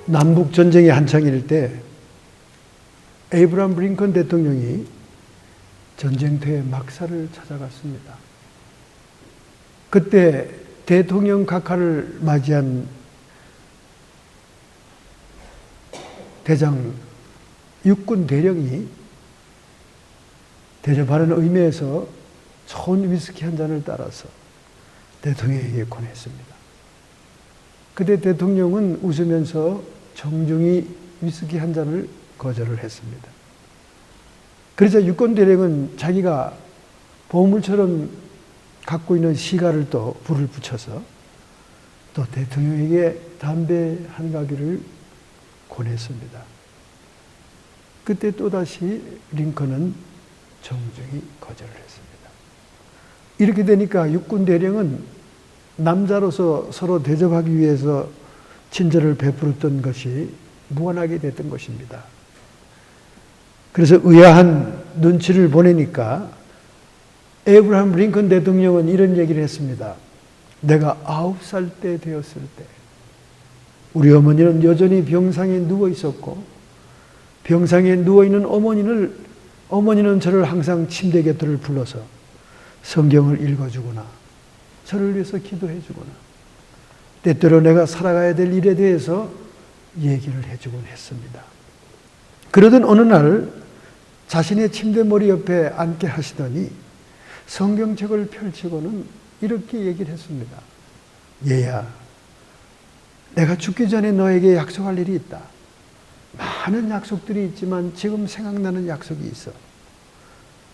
남북 전쟁이 한창일 때 에이브러함 링컨 대통령이 전쟁터의 막사를 찾아갔습니다. 그때 대통령 각하를 맞이한 대장 육군 대령이 대접하는 의미에서 좋은 위스키 한 잔을 따라서 대통령에게 권했습니다. 그때 대통령은 웃으면서 정중히 위스키 한 잔을 거절을 했습니다. 그래서 육군 대령은 자기가 보물처럼 갖고 있는 시가를 또 불을 붙여서 또 대통령에게 담배 한 가기를 권했습니다. 그때 또다시 링컨은 정중히 거절을 했습니다. 이렇게 되니까 육군 대령은 남자로서 서로 대접하기 위해서 친절을 베풀었던 것이 무관하게 됐던 것입니다. 그래서 의아한 눈치를 보내니까 에이브러함 링컨 대통령은 이런 얘기를 했습니다. 내가 9살 때 되었을 때 우리 어머니는 여전히 병상에 누워 있었고 병상에 누워있는 어머니는 저를 항상 침대 곁을 불러서 성경을 읽어주거나 저를 위해서 기도해 주거나 때때로 내가 살아가야 될 일에 대해서 얘기를 해주곤 했습니다. 그러던 어느 날 자신의 침대 머리 옆에 앉게 하시더니 성경책을 펼치고는 이렇게 얘기를 했습니다. 얘야, 내가 죽기 전에 너에게 약속할 일이 있다. 많은 약속들이 있지만 지금 생각나는 약속이 있어.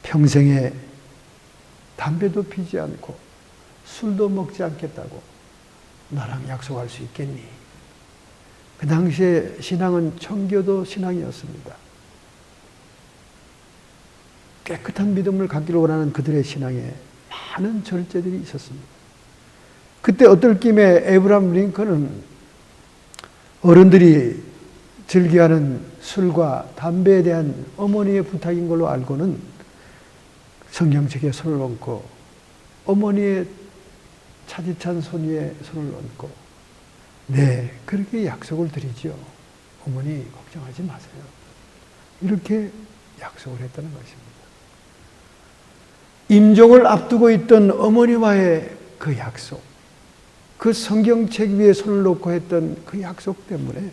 평생에 담배도 피지 않고 술도 먹지 않겠다고 나랑 약속할 수 있겠니? 그 당시에 신앙은 청교도 신앙이었습니다. 깨끗한 믿음을 갖기를 원하는 그들의 신앙에 많은 절제들이 있었습니다. 그때 어떨 김에 에이브러함 링컨은 어른들이 즐겨하는 술과 담배에 대한 어머니의 부탁인 걸로 알고는 성경책에 손을 얹고 어머니의 차디찬 손 위에 손을 얹고 네, 그렇게 약속을 드리죠. 어머니 걱정하지 마세요. 이렇게 약속을 했다는 것입니다. 임종을 앞두고 있던 어머니와의 그 약속, 그 성경책 위에 손을 놓고 했던 그 약속 때문에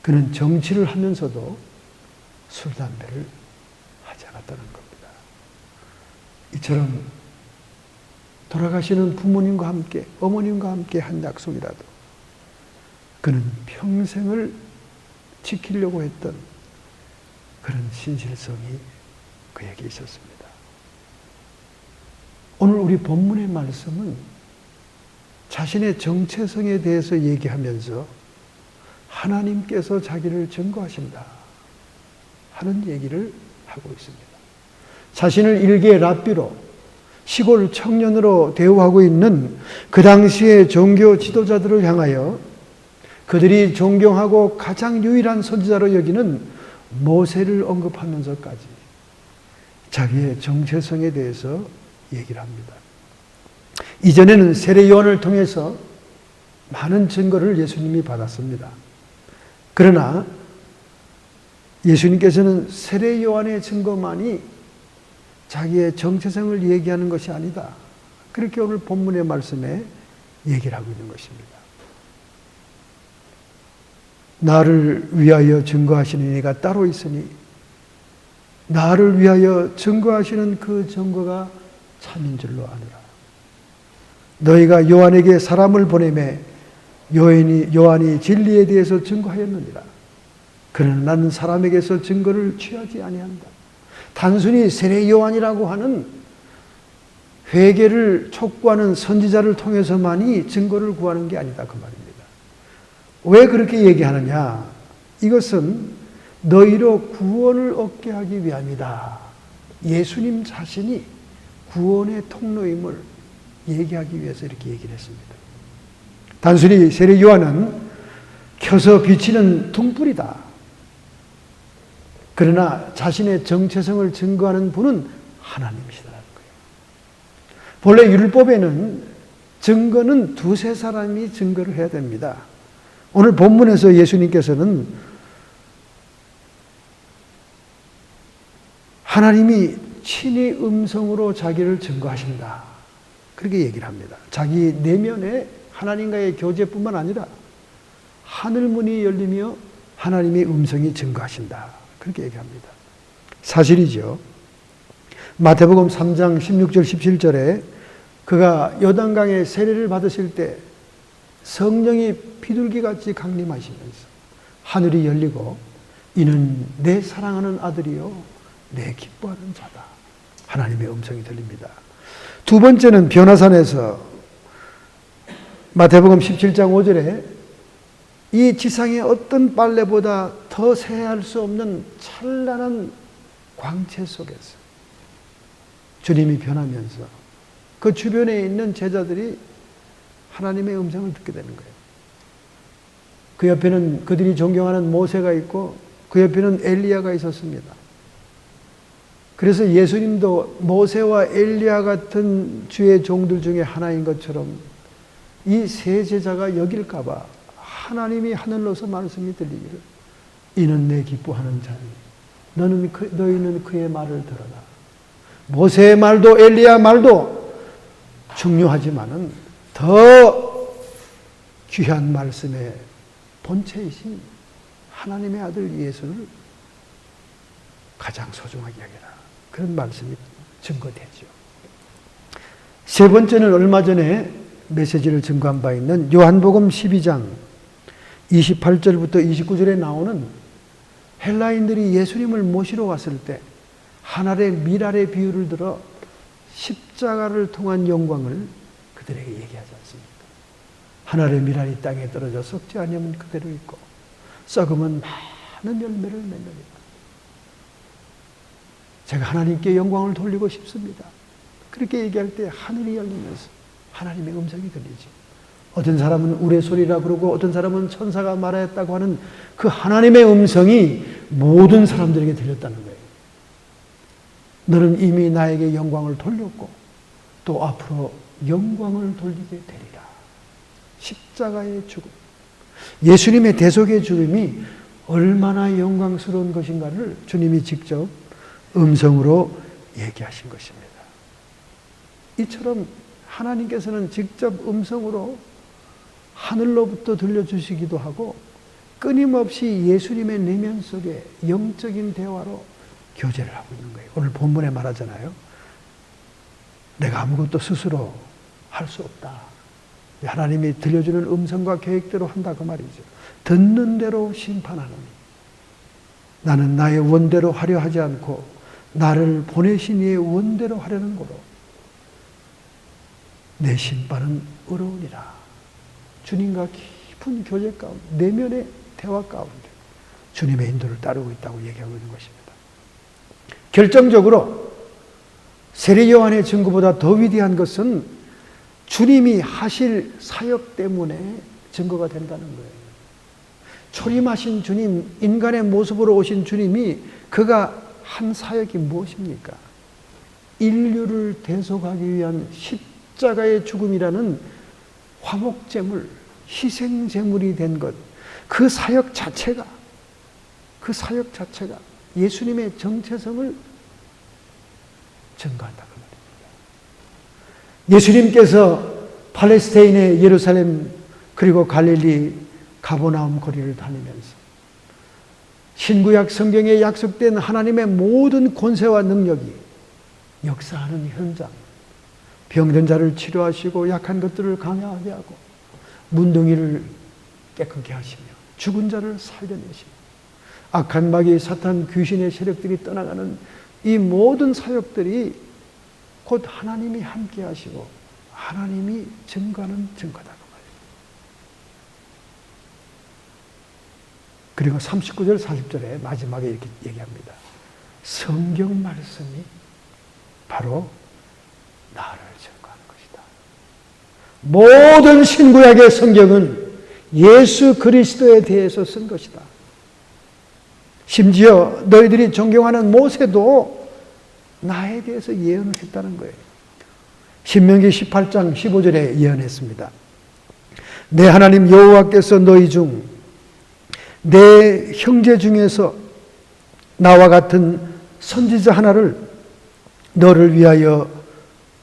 그는 정치를 하면서도 술, 담배를 하지 않았다는 겁니다. 이처럼 돌아가시는 부모님과 함께, 어머님과 함께 한 약속이라도 그는 평생을 지키려고 했던 그런 신실성이 그에게 있었습니다. 오늘 우리 본문의 말씀은 자신의 정체성에 대해서 얘기하면서 하나님께서 자기를 증거하신다 하는 얘기를 하고 있습니다. 자신을 일개 랍비로 시골 청년으로 대우하고 있는 그 당시의 종교 지도자들을 향하여 그들이 존경하고 가장 유일한 선지자로 여기는 모세를 언급하면서까지 자기의 정체성에 대해서 얘기를 합니다. 이전에는 세례 요한을 통해서 많은 증거를 예수님이 받았습니다. 그러나 예수님께서는 세례 요한의 증거만이 자기의 정체성을 얘기하는 것이 아니다. 그렇게 오늘 본문의 말씀에 얘기를 하고 있는 것입니다. 나를 위하여 증거하시는 이가 따로 있으니 나를 위하여 증거하시는 그 증거가 참인 줄로 아노라. 너희가 요한에게 사람을 보내매 요한이 진리에 대해서 증거하였느니라. 그러나 나는 사람에게서 증거를 취하지 아니한다. 단순히 세례 요한이라고 하는 회개를 촉구하는 선지자를 통해서만이 증거를 구하는 게 아니다 그 말입니다. 왜 그렇게 얘기하느냐? 이것은 너희로 구원을 얻게 하기 위함이다. 예수님 자신이 구원의 통로임을 얘기하기 위해서 이렇게 얘기를 했습니다. 단순히 세례 요한은 켜서 비치는 등불이다. 그러나 자신의 정체성을 증거하는 분은 하나님이시다는 거예요. 본래 율법에는 증거는 두세 사람이 증거를 해야 됩니다. 오늘 본문에서 예수님께서는 하나님이 친히 음성으로 자기를 증거하신다. 그렇게 얘기를 합니다. 자기 내면에 하나님과의 교제뿐만 아니라 하늘문이 열리며 하나님의 음성이 증거하신다. 그렇게 얘기합니다. 사실이죠. 마태복음 3장 16절 17절에 그가 요단강에 세례를 받으실 때 성령이 비둘기같이 강림하시면서 하늘이 열리고 이는 내 사랑하는 아들이요 내 기뻐하는 자다. 하나님의 음성이 들립니다. 두 번째는 변화산에서 마태복음 17장 5절에 이 지상의 어떤 빨래보다 더 새할 수 없는 찬란한 광채 속에서 주님이 변하면서 그 주변에 있는 제자들이 하나님의 음성을 듣게 되는 거예요. 그 옆에는 그들이 존경하는 모세가 있고 그 옆에는 엘리야가 있었습니다. 그래서 예수님도 모세와 엘리야 같은 주의 종들 중에 하나인 것처럼 이 세 제자가 여길까 봐 하나님이 하늘로서 말씀이 들리기를 이는 내 기뻐하는 자니 너희는 그의 말을 들어라. 모세의 말도 엘리야 말도 중요하지만은 더 귀한 말씀의 본체이신 하나님의 아들 예수를 가장 소중하게 여겨라. 그런 말씀이 증거되죠. 세 번째는 얼마 전에 메시지를 증거한 바 있는 요한복음 12장 28절부터 29절에 나오는 헬라인들이 예수님을 모시러 왔을 때 하늘의 밀알의 비유를 들어 십자가를 통한 영광을 그들에게 얘기하지 않습니까? 하늘의 밀알이 땅에 떨어져 썩지 아니하면 그대로 있고 썩으면 많은 열매를 맺느니라. 제가 하나님께 영광을 돌리고 싶습니다. 그렇게 얘기할 때 하늘이 열리면서 하나님의 음성이 들리지. 어떤 사람은 우레소리라 그러고 어떤 사람은 천사가 말하였다고 하는 그 하나님의 음성이 모든 사람들에게 들렸다는 거예요. 너는 이미 나에게 영광을 돌렸고 또 앞으로 영광을 돌리게 되리라. 십자가의 죽음. 예수님의 대속의 죽음이 얼마나 영광스러운 것인가를 주님이 직접 음성으로 얘기하신 것입니다. 이처럼 하나님께서는 직접 음성으로 하늘로부터 들려주시기도 하고 끊임없이 예수님의 내면 속에 영적인 대화로 교제를 하고 있는 거예요. 오늘 본문에 말하잖아요. 내가 아무것도 스스로 할 수 없다. 하나님이 들려주는 음성과 계획대로 한다 그 말이죠. 듣는 대로 심판하노니 나는 나의 원대로 하려 하지 않고 나를 보내신 이의 원대로 하려는 거로 내 심판은 의로우니라. 주님과 깊은 교제 가운데 내면의 대화 가운데 주님의 인도를 따르고 있다고 얘기하고 있는 것입니다. 결정적으로 세례 요한의 증거보다 더 위대한 것은 주님이 하실 사역 때문에 증거가 된다는 거예요. 초림하신 주님, 인간의 모습으로 오신 주님이 그가 한 사역이 무엇입니까? 인류를 대속하기 위한 십자가의 죽음이라는 화목제물, 희생제물이 된 것, 그 사역 자체가 예수님의 정체성을 증거한다. 예수님께서 팔레스타인의 예루살렘 그리고 갈릴리 가버나움 거리를 다니면서 신구약 성경에 약속된 하나님의 모든 권세와 능력이 역사하는 현장, 병든 자를 치료하시고 약한 것들을 강하게 하고 문둥이를 깨끗게 하시며 죽은 자를 살려내시며 악한 마귀 사탄 귀신의 세력들이 떠나가는 이 모든 사역들이 곧 하나님이 함께 하시고 하나님이 증거하는 증거다. 그리고 39절 40절에 마지막에 이렇게 얘기합니다. 성경 말씀이 바로 나를 증거하는 것이다. 모든 신구약의 성경은 예수 그리스도에 대해서 쓴 것이다. 심지어 너희들이 존경하는 모세도 나에 대해서 예언을 했다는 거예요. 신명기 18장 15절에 예언했습니다. 내 하나님 여호와께서 너희 중 내 형제 중에서 나와 같은 선지자 하나를 너를 위하여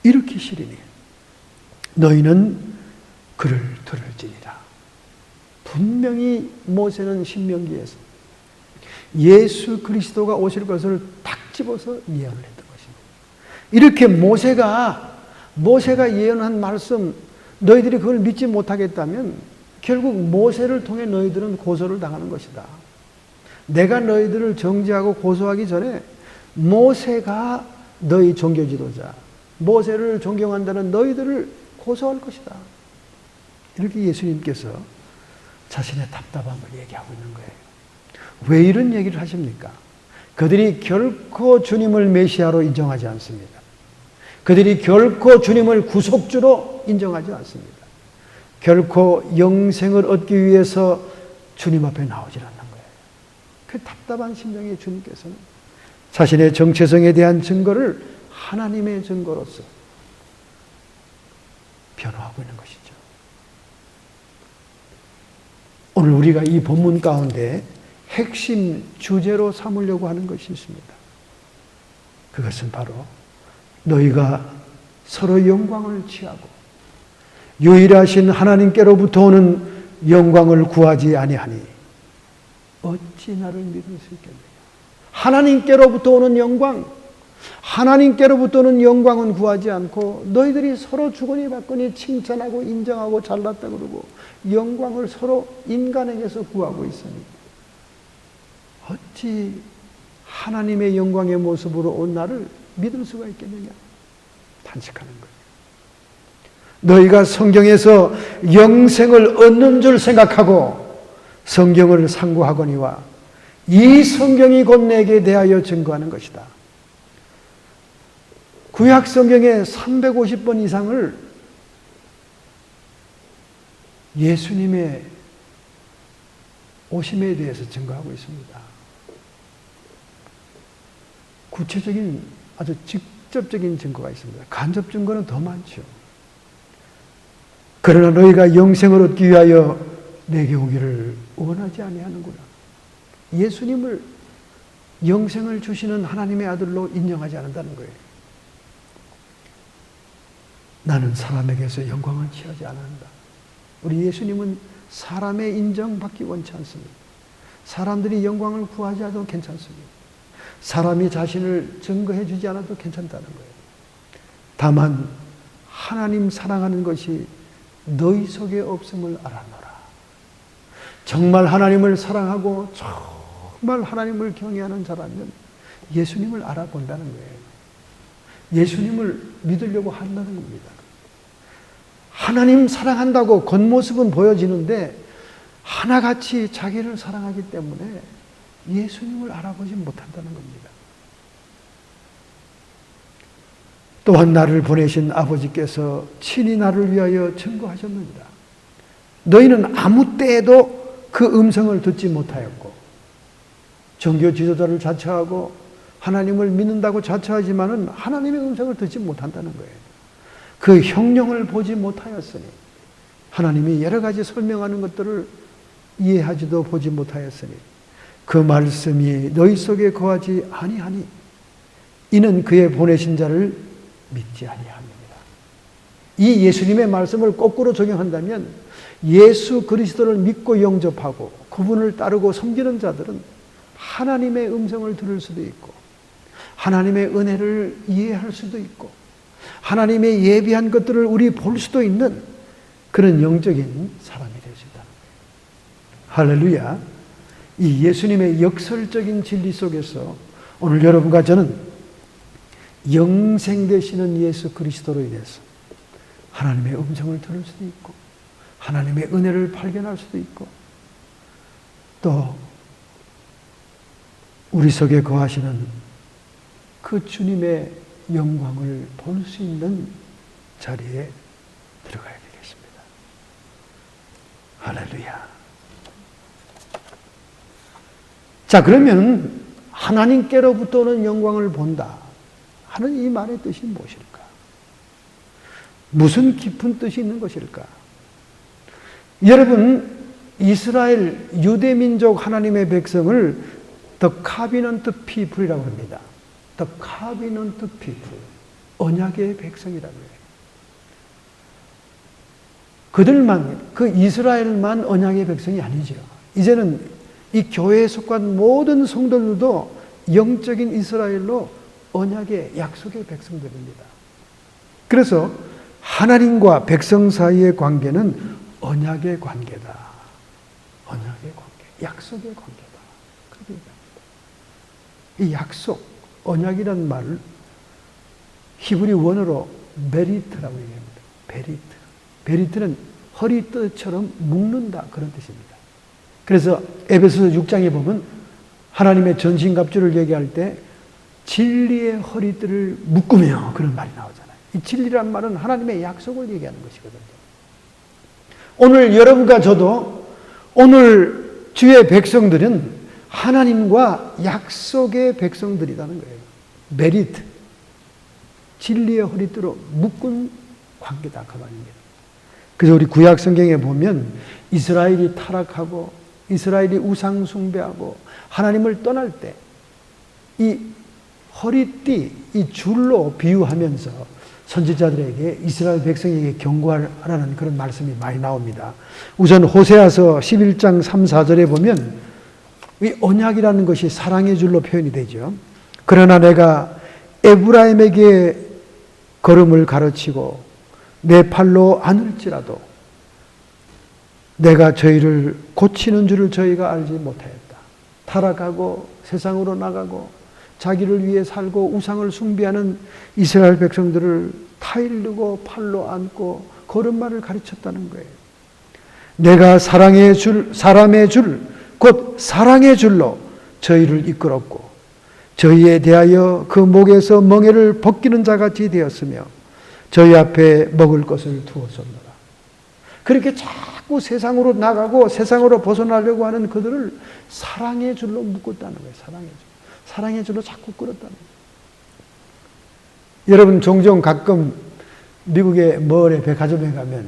일으키시리니 너희는 그를 들을지니라. 분명히 모세는 신명기에서 예수 그리스도가 오실 것을 딱 집어서 예언을 했던 것입니다. 이렇게 모세가 예언한 말씀 너희들이 그걸 믿지 못하겠다면 결국 모세를 통해 너희들은 고소를 당하는 것이다. 내가 너희들을 정죄하고 고소하기 전에 모세가 너희 종교 지도자, 모세를 존경한다는 너희들을 고소할 것이다. 이렇게 예수님께서 자신의 답답함을 얘기하고 있는 거예요. 왜 이런 얘기를 하십니까? 그들이 결코 주님을 메시아로 인정하지 않습니다. 그들이 결코 주님을 구속주로 인정하지 않습니다. 결코 영생을 얻기 위해서 주님 앞에 나오질 않는 거예요. 그 답답한 심정에 주님께서는 자신의 정체성에 대한 증거를 하나님의 증거로서 변호하고 있는 것이죠. 오늘 우리가 이 본문 가운데 핵심 주제로 삼으려고 하는 것이 있습니다. 그것은 바로 너희가 서로 영광을 취하고 유일하신 하나님께로부터 오는 영광을 구하지 아니하니 어찌 나를 믿을 수 있겠느냐. 하나님께로부터 오는 영광, 하나님께로부터 오는 영광은 구하지 않고 너희들이 서로 주거니 받거니 칭찬하고 인정하고 잘났다 그러고 영광을 서로 인간에게서 구하고 있으니 어찌 하나님의 영광의 모습으로 온 나를 믿을 수가 있겠느냐. 탄식하는 거예요. 너희가 성경에서 영생을 얻는 줄 생각하고 성경을 상고하거니와 이 성경이 곧 내게 대하여 증거하는 것이다. 구약 성경의 350번 이상을 예수님의 오심에 대해서 증거하고 있습니다. 구체적인 아주 직접적인 증거가 있습니다. 간접 증거는 더 많죠. 그러나 너희가 영생을 얻기 위하여 내게 오기를 원하지 아니하는구나. 예수님을 영생을 주시는 하나님의 아들로 인정하지 않는다는 거예요. 나는 사람에게서 영광을 취하지 않는다. 우리 예수님은 사람의 인정받기 원치 않습니다. 사람들이 영광을 구하지 않아도 괜찮습니다. 사람이 자신을 증거해 주지 않아도 괜찮다는 거예요. 다만 하나님 사랑하는 것이 너희 속에 없음을 알아노라. 정말 하나님을 사랑하고 정말 하나님을 경외하는 자라면 예수님을 알아본다는 거예요. 예수님을 믿으려고 한다는 겁니다. 하나님 사랑한다고 겉모습은 보여지는데 하나같이 자기를 사랑하기 때문에 예수님을 알아보지 못한다는 겁니다. 또한 나를 보내신 아버지께서 친히 나를 위하여 증거하셨느니라. 너희는 아무 때에도 그 음성을 듣지 못하였고 종교 지도자를 자처하고 하나님을 믿는다고 자처하지만은 하나님의 음성을 듣지 못한다는 거예요. 그 형령을 보지 못하였으니 하나님이 여러 가지 설명하는 것들을 이해하지도 보지 못하였으니 그 말씀이 너희 속에 거하지 아니하니 이는 그의 보내신 자를 믿지 아니함입니다. 이 예수님의 말씀을 거꾸로 적용한다면 예수 그리스도를 믿고 영접하고 그분을 따르고 섬기는 자들은 하나님의 음성을 들을 수도 있고 하나님의 은혜를 이해할 수도 있고 하나님의 예비한 것들을 우리 볼 수도 있는 그런 영적인 사람이 될 수 있다는 거예요. 할렐루야. 이 예수님의 역설적인 진리 속에서 오늘 여러분과 저는 영생 되시는 예수 그리스도로 인해서 하나님의 음성을 들을 수도 있고 하나님의 은혜를 발견할 수도 있고 또 우리 속에 거하시는 그 주님의 영광을 볼 수 있는 자리에 들어가야 되겠습니다. 할렐루야. 자, 그러면 하나님께로부터 오는 영광을 본다 하는 이 말의 뜻이 무엇일까? 무슨 깊은 뜻이 있는 것일까? 여러분, 이스라엘 유대민족 하나님의 백성을 The Covenant People이라고 합니다. The Covenant People. 언약의 백성이라고 해요. 그들만, 그 이스라엘만 언약의 백성이 아니죠. 이제는 이 교회에 속한 모든 성도들도 영적인 이스라엘로 언약의 약속의 백성들입니다. 그래서 하나님과 백성 사이의 관계는 언약의 관계다. 언약의 관계, 약속의 관계다. 그렇게 얘기합니다. 이 약속, 언약이라는 말을 히브리 원어로 베리트라고 얘기합니다. 베리트. 베리트는 허리띠처럼 묶는다 그런 뜻입니다. 그래서 에베소서 6장에 보면 하나님의 전신갑주를 얘기할 때 진리의 허리띠를 묶으며 그런 말이 나오잖아요. 이 진리란 말은 하나님의 약속을 얘기하는 것이거든요. 오늘 여러분과 저도 오늘 주의 백성들은 하나님과 약속의 백성들이라는 거예요. 메리트, 진리의 허리띠로 묶은 관계다 그 말입니다. 그래서 우리 구약 성경에 보면 이스라엘이 타락하고 이스라엘이 우상 숭배하고 하나님을 떠날 때 이 허리띠, 이 줄로 비유하면서 선지자들에게 이스라엘 백성에게 경고하라는 그런 말씀이 많이 나옵니다. 우선 호세아서 11장 3, 4절에 보면 이 언약이라는 것이 사랑의 줄로 표현이 되죠. 그러나 내가 에브라임에게 걸음을 가르치고 내 팔로 안을지라도 내가 저희를 고치는 줄을 저희가 알지 못하였다. 타락하고 세상으로 나가고 자기를 위해 살고 우상을 숭배하는 이스라엘 백성들을 타일르고 팔로 안고 걸음마를 가르쳤다는 거예요. 내가 사랑의 줄, 사람의 줄, 곧 사랑의 줄로 저희를 이끌었고 저희에 대하여 그 목에서 멍에를 벗기는 자같이 되었으며 저희 앞에 먹을 것을 두었었노라. 그렇게 자꾸 세상으로 나가고 세상으로 벗어나려고 하는 그들을 사랑의 줄로 묶었다는 거예요. 사랑의 줄. 사랑의 줄로 자꾸 끌었다는 거예요. 여러분 종종 가끔 미국의 멀에 백화점에 가면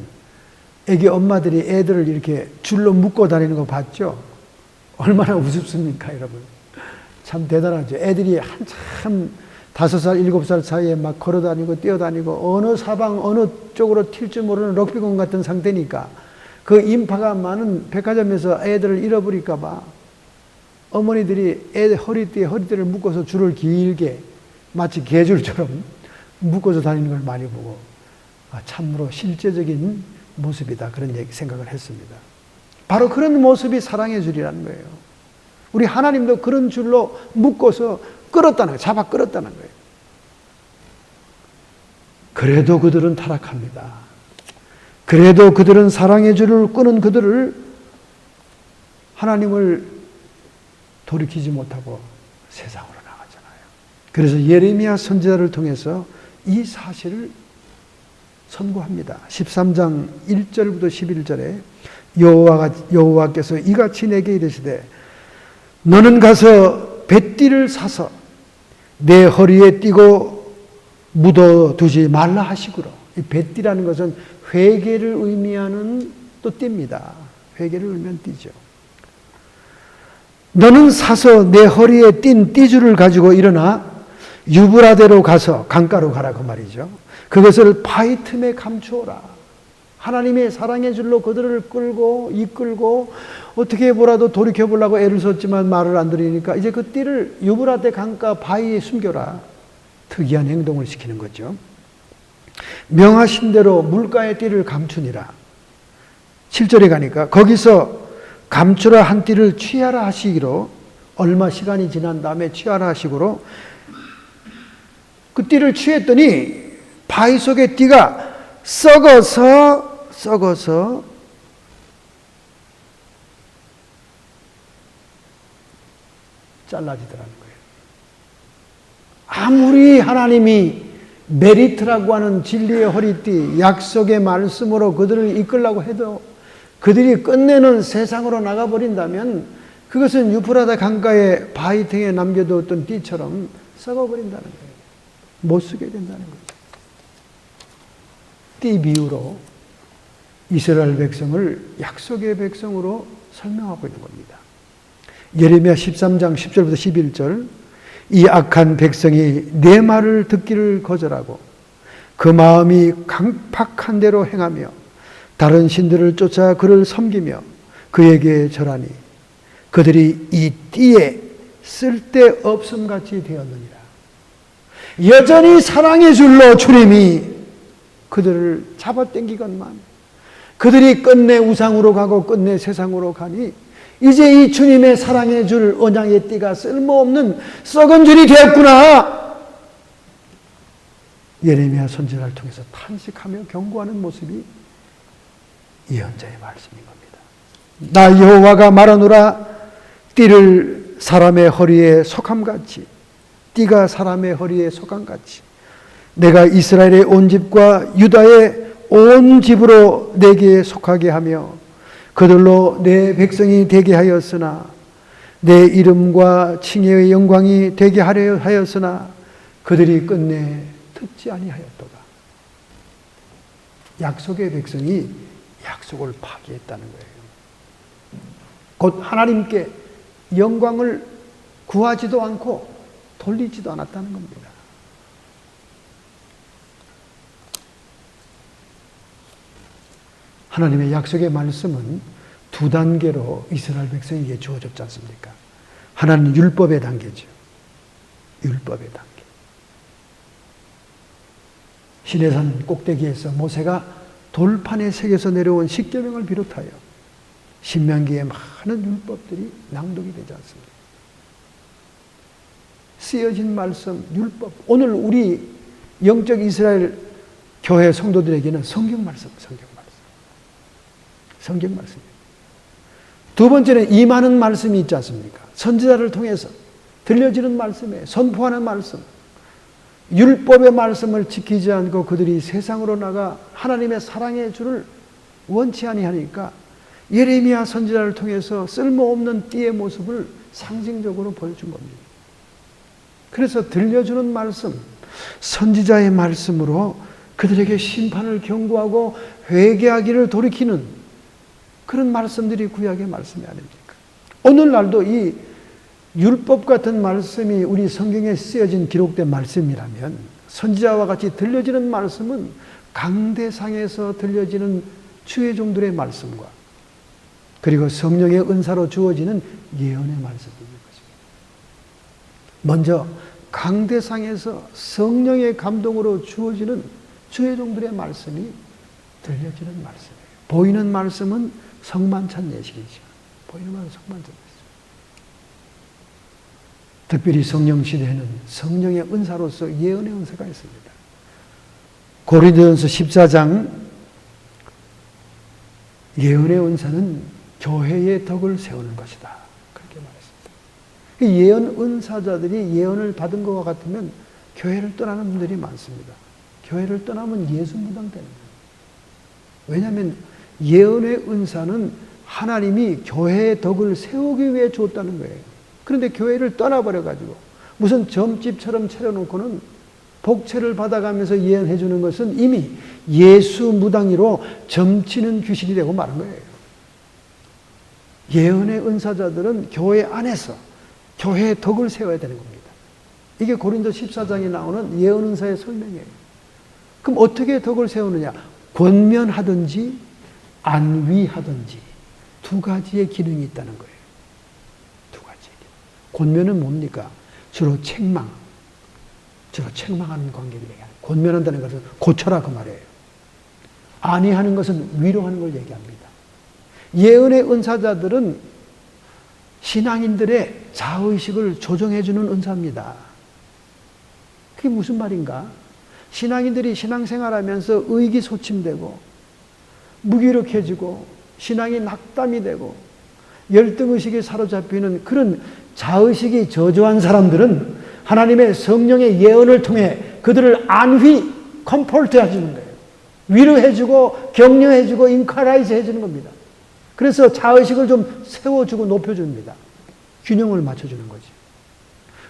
애기 엄마들이 애들을 이렇게 줄로 묶고 다니는 거 봤죠? 얼마나 우습습니까, 여러분? 참 대단하죠. 애들이 한참 5살, 7살 사이에 막 걸어다니고 뛰어다니고 어느 사방 어느 쪽으로 튈지 모르는 럭비공 같은 상태니까 그 인파가 많은 백화점에서 애들을 잃어버릴까 봐 어머니들이 애 허리띠에 허리띠를 묶어서 줄을 길게 마치 개줄처럼 묶어서 다니는 걸 많이 보고 참으로 실제적인 모습이다 그런 생각을 했습니다. 바로 그런 모습이 사랑의 줄이라는 거예요. 우리 하나님도 그런 줄로 묶어서 끌었다는 거예요. 잡아 끌었다는 거예요. 그래도 그들은 타락합니다. 그래도 그들은 사랑의 줄을 끄는 그들을 하나님을 돌이키지 못하고 세상으로 나가잖아요. 그래서 예레미야 선지자를 통해서 이 사실을 선고합니다. 13장 1절부터 11절에 여호와께서 이같이 내게 이르시되 너는 가서 뱃띠를 사서 내 허리에 띠고 묻어두지 말라 하시구로. 이 뱃띠라는 것은 회개를 의미하는 또 띠입니다. 회개를 의미하는 띠죠. 너는 사서 내 허리에 띈 띠줄을 가지고 일어나 유브라데로 가서 강가로 가라 그 말이죠. 그것을 바위 틈에 감추어라. 하나님의 사랑의 줄로 그들을 끌고 이끌고 어떻게 보라도 돌이켜보려고 애를 썼지만 말을 안 들으니까 이제 그 띠를 유브라데 강가 바위에 숨겨라. 특이한 행동을 시키는 거죠. 명하신 대로 물가의 띠를 감추니라. 7절에 가니까 거기서 감추라 한 띠를 취하라 하시기로 얼마 시간이 지난 다음에 취하라 하시기로 그 띠를 취했더니 바위 속의 띠가 썩어서 잘라지더라는 거예요. 아무리 하나님이 메리트라고 하는 진리의 허리띠, 약속의 말씀으로 그들을 이끌려고 해도 그들이 끝내는 세상으로 나가버린다면 그것은 유프라데 강가의 바위등에 남겨두었던 띠처럼 썩어버린다는 거예요. 못 쓰게 된다는 거죠. 띠 비유로 이스라엘 백성을 약속의 백성으로 설명하고 있는 겁니다. 예레미야 13장 10절부터 11절, 이 악한 백성이 내 말을 듣기를 거절하고 그 마음이 강팍한 대로 행하며 다른 신들을 쫓아 그를 섬기며 그에게 절하니 그들이 이 띠에 쓸데없음 같이 되었느니라. 여전히 사랑의 줄로 주님이 그들을 잡아당기건만 그들이 끝내 우상으로 가고 끝내 세상으로 가니 이제 이 주님의 사랑의 줄, 언약의 띠가 쓸모없는 썩은 줄이 되었구나. 예레미야 선지자를 통해서 탄식하며 경고하는 모습이 예언자의 말씀인 겁니다. 나 여호와가 말하노라, 띠를 사람의 허리에 속함같이, 띠가 사람의 허리에 속함같이 내가 이스라엘의 온 집과 유다의 온 집으로 내게 속하게 하며 그들로 내 백성이 되게 하였으나 내 이름과 칭의의 영광이 되게 하려 하였으나 그들이 끝내 듣지 아니하였도다. 약속의 백성이 약속을 파기했다는 거예요. 곧 하나님께 영광을 구하지도 않고 돌리지도 않았다는 겁니다. 하나님의 약속의 말씀은 두 단계로 이스라엘 백성에게 주어졌지 않습니까? 하나는 율법의 단계죠. 율법의 단계. 시내산 꼭대기에서 모세가 돌판에 새겨서 내려온 십계명을 비롯하여 신명기에 많은 율법들이 낭독이 되지 않습니다. 쓰여진 말씀, 율법. 오늘 우리 영적 이스라엘 교회 성도들에게는 성경 말씀, 성경 말씀입니다. 두 번째는 임하는 말씀이 있지 않습니까? 선지자를 통해서 들려지는 말씀에 선포하는 말씀. 율법의 말씀을 지키지 않고 그들이 세상으로 나가 하나님의 사랑의 줄을 원치 아니하니까 예레미야 선지자를 통해서 쓸모없는 띠의 모습을 상징적으로 보여준 겁니다. 그래서 들려주는 말씀, 선지자의 말씀으로 그들에게 심판을 경고하고 회개하기를 돌이키는 그런 말씀들이 구약의 말씀이 아닙니까? 오늘날도 이 율법 같은 말씀이 우리 성경에 쓰여진 기록된 말씀이라면 선지자와 같이 들려지는 말씀은 강대상에서 들려지는 주의 종들의 말씀과 그리고 성령의 은사로 주어지는 예언의 말씀인 것입니다. 먼저 강대상에서 성령의 감동으로 주어지는 주의 종들의 말씀이 들려지는 말씀이에요. 보이는 말씀은 성만찬 예식이죠. 보이는 말은 성만찬 예식. 특별히 성령 시대에는 성령의 은사로서 예언의 은사가 있습니다. 고린도전서 14장 예언의 은사는 교회의 덕을 세우는 것이다. 그렇게 말했습니다. 예언 은사자들이 예언을 받은 것과 같으면 교회를 떠나는 분들이 많습니다. 교회를 떠나면 예수 무당되는 거예요. 왜냐하면 예언의 은사는 하나님이 교회의 덕을 세우기 위해 줬다는 거예요. 그런데 교회를 떠나버려가지고 무슨 점집처럼 차려놓고는 복채를 받아가면서 예언해 주는 것은 이미 예수 무당이로 점치는 귀신이 되고 마는 거예요. 예언의 은사자들은 교회 안에서 교회의 덕을 세워야 되는 겁니다. 이게 고린도 14장에 나오는 예언 은사의 설명이에요. 그럼 어떻게 덕을 세우느냐? 권면하든지 안위하든지 두 가지의 기능이 있다는 거예요. 두 가지의 기능. 권면은 뭡니까? 주로 책망하는 관계를 얘기하는. 권면한다는 것은 고쳐라 그 말이에요. 안위하는 것은 위로하는 걸 얘기합니다. 예언의 은사자들은 신앙인들의 자의식을 조정해주는 은사입니다. 그게 무슨 말인가? 신앙인들이 신앙생활하면서 의기소침되고 무기력해지고 신앙이 낙담이 되고 열등의식에 사로잡히는 그런 자의식이 저조한 사람들은 하나님의 성령의 예언을 통해 그들을 안휘, 컴포트 해주는 거예요. 위로해주고 격려해주고 인커라이즈 해주는 겁니다. 그래서 자의식을 좀 세워주고 높여줍니다. 균형을 맞춰주는 거지.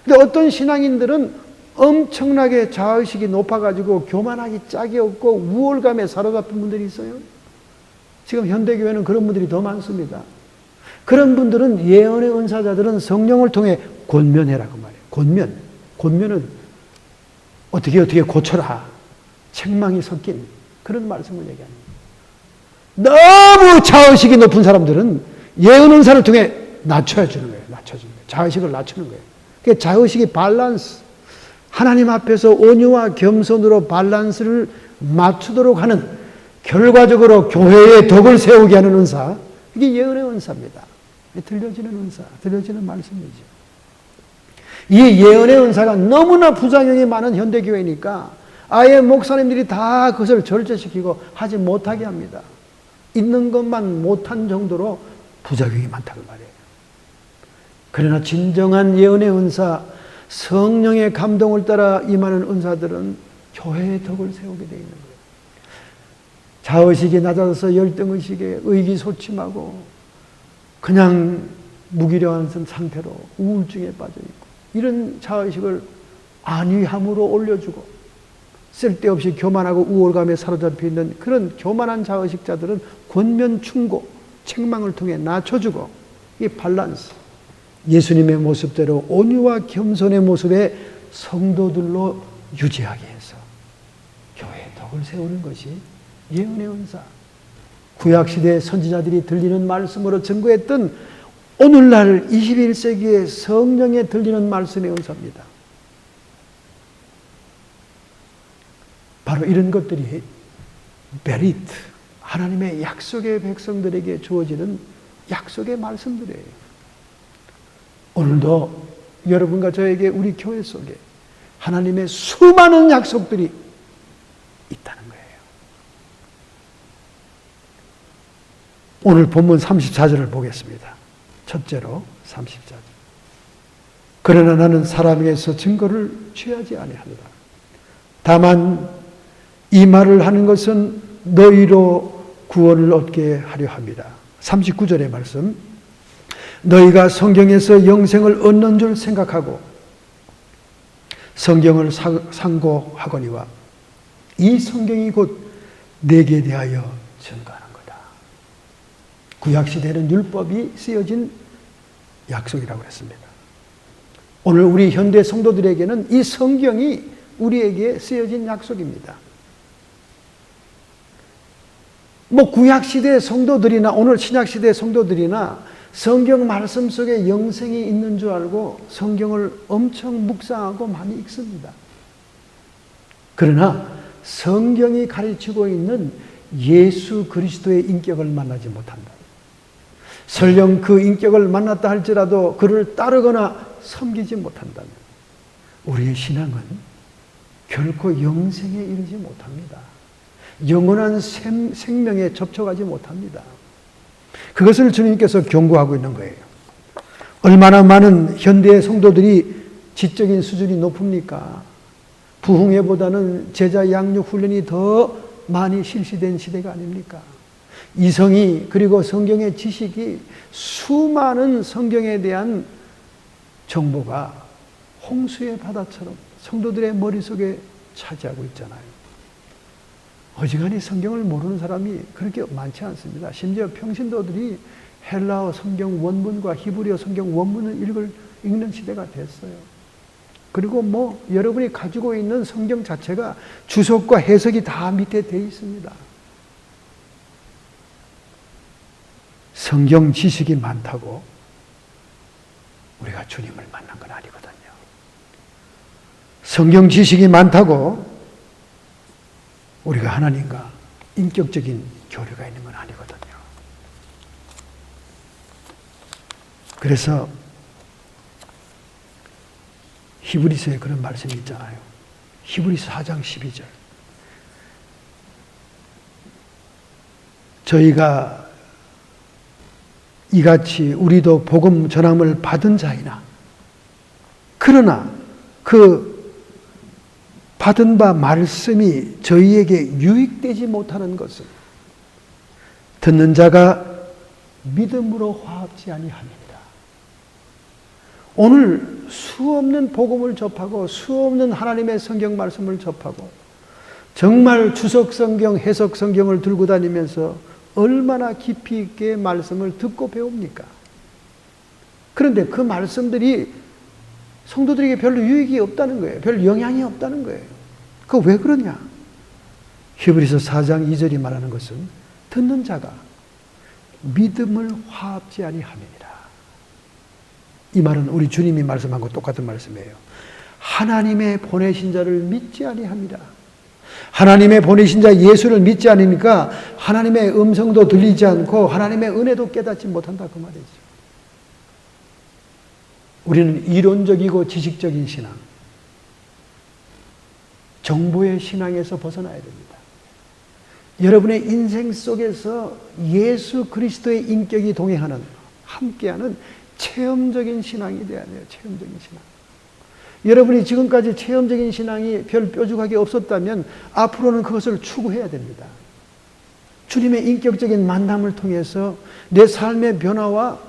근데 어떤 신앙인들은 엄청나게 자의식이 높아가지고 교만하기 짝이 없고 우월감에 사로잡힌 분들이 있어요. 지금 현대교회는 그런 분들이 더 많습니다. 그런 분들은 예언의 은사자들은 성령을 통해 권면해라고 말해요. 권면은 어떻게 고쳐라. 책망이 섞인 그런 말씀을 얘기합니다. 너무 자의식이 높은 사람들은 예언 은사를 통해 낮춰주는 거예요. 자의식을 낮추는 거예요. 그러니까 자의식이 밸런스, 하나님 앞에서 온유와 겸손으로 밸런스를 맞추도록 하는, 결과적으로 교회의 덕을 세우게 하는 은사, 이게 예언의 은사입니다. 들려지는 은사, 들려지는 말씀이죠. 이 예언의 은사가 너무나 부작용이 많은 현대교회니까 아예 목사님들이 다 그것을 절제시키고 하지 못하게 합니다. 있는 것만 못한 정도로 부작용이 많다고 말이에요. 그러나 진정한 예언의 은사, 성령의 감동을 따라 임하는 은사들은 교회의 덕을 세우게 되어 있는 거예요. 자의식이 낮아져서 열등의식에 의기소침하고 그냥 무기력한 상태로 우울증에 빠져있고, 이런 자의식을 안위함으로 올려주고 쓸데없이 교만하고 우월감에 사로잡혀 있는 그런 교만한 자의식자들은 권면, 충고, 책망을 통해 낮춰주고, 이 밸런스, 예수님의 모습대로 온유와 겸손의 모습의 성도들로 유지하게 해서 교회의 덕을 세우는 것이 예언의 은사. 구약시대의 선지자들이 들리는 말씀으로 증거했던 오늘날 21세기의 성령에 들리는 말씀의 은사입니다. 바로 이런 것들이 베리트, 하나님의 약속의 백성들에게 주어지는 약속의 말씀들이에요. 오늘도 여러분과 저에게 우리 교회 속에 하나님의 수많은 약속들이 있다는 거예요. 오늘 본문 34절을 보겠습니다. 첫째로 34절. 그러나 나는 사람에게서 증거를 취하지 아니하노라. 다만 이 말을 하는 것은 너희로 구원을 얻게 하려 합니다. 39절의 말씀. 너희가 성경에서 영생을 얻는 줄 생각하고 성경을 상고하거니와 이 성경이 곧 내게 대하여 증거하는 거다. 구약시대는 율법이 쓰여진 약속이라고 했습니다. 오늘 우리 현대 성도들에게는 이 성경이 우리에게 쓰여진 약속입니다. 구약시대 성도들이나 오늘 신약시대 성도들이나 성경 말씀 속에 영생이 있는 줄 알고 성경을 엄청 묵상하고 많이 읽습니다. 그러나 성경이 가르치고 있는 예수 그리스도의 인격을 만나지 못한다. 설령 그 인격을 만났다 할지라도 그를 따르거나 섬기지 못한다면 우리의 신앙은 결코 영생에 이르지 못합니다. 영원한 생명에 접촉하지 못합니다. 그것을 주님께서 경고하고 있는 거예요. 얼마나 많은 현대의 성도들이 지적인 수준이 높습니까? 부흥회보다는 제자 양육 훈련이 더 많이 실시된 시대가 아닙니까? 이성이, 그리고 성경의 지식이, 수많은 성경에 대한 정보가 홍수의 바다처럼 성도들의 머릿속에 차지하고 있잖아요. 어지간히 성경을 모르는 사람이 그렇게 많지 않습니다. 심지어 평신도들이 헬라어 성경 원문과 히브리어 성경 원문을 읽는 시대가 됐어요. 그리고 여러분이 가지고 있는 성경 자체가 주석과 해석이 다 밑에 돼 있습니다. 성경 지식이 많다고 우리가 주님을 만난 건 아니거든요. 성경 지식이 많다고 우리가 하나님과 인격적인 교류가 있는 건 아니거든요. 그래서 히브리서에 그런 말씀이 있잖아요. 히브리서 4장 12절. 저희가 이같이 우리도 복음 전함을 받은 자이나, 그러나 그 받은 바 말씀이 저희에게 유익되지 못하는 것은 듣는 자가 믿음으로 화합지 아니합니다. 오늘 수없는 복음을 접하고 수없는 하나님의 성경 말씀을 접하고 정말 주석 성경, 해석 성경을 들고 다니면서 얼마나 깊이 있게 말씀을 듣고 배웁니까? 그런데 그 말씀들이 성도들에게 별로 유익이 없다는 거예요. 별 영향이 없다는 거예요. 그거 왜 그러냐? 히브리서 4장 2절이 말하는 것은 듣는 자가 믿음을 화합지 아니함이니라. 이 말은 우리 주님이 말씀한 것 똑같은 말씀이에요. 하나님의 보내신 자를 믿지 아니함이라. 하나님의 보내신 자 예수를 믿지 않으니까 하나님의 음성도 들리지 않고 하나님의 은혜도 깨닫지 못한다 그 말이죠. 우리는 이론적이고 지식적인 신앙, 정보의 신앙에서 벗어나야 됩니다. 여러분의 인생 속에서 예수 그리스도의 인격이 동행하는, 함께하는 체험적인 신앙이 되어야 돼요. 체험적인 신앙. 여러분이 지금까지 체험적인 신앙이 별 뾰족하게 없었다면 앞으로는 그것을 추구해야 됩니다. 주님의 인격적인 만남을 통해서 내 삶의 변화와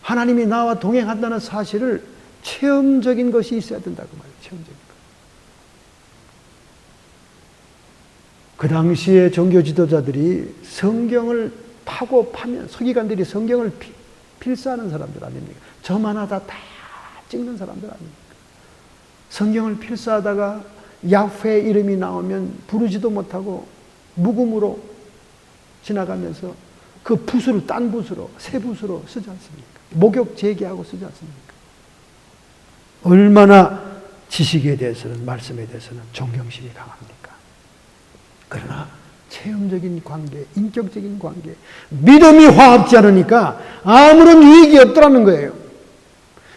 하나님이 나와 동행한다는 사실을 체험적인 것이 있어야 된다고 말해요. 체험적인 것. 그 당시에 종교 지도자들이 성경을 파고 파면 서기관들이 성경을 필사하는 사람들 아닙니까? 점 하나 다 찍는 사람들 아닙니까? 성경을 필사하다가 야훼 이름이 나오면 부르지도 못하고 묵음으로 지나가면서 그 붓으로 딴 붓으로 새 붓으로 쓰지 않습니까? 목욕 제기하고 쓰지 않습니까? 얼마나 지식에 대해서는, 말씀에 대해서는 존경심이 강합니까? 그러나 체험적인 관계, 인격적인 관계, 믿음이 화합지 않으니까 아무런 유익이 없더라는 거예요.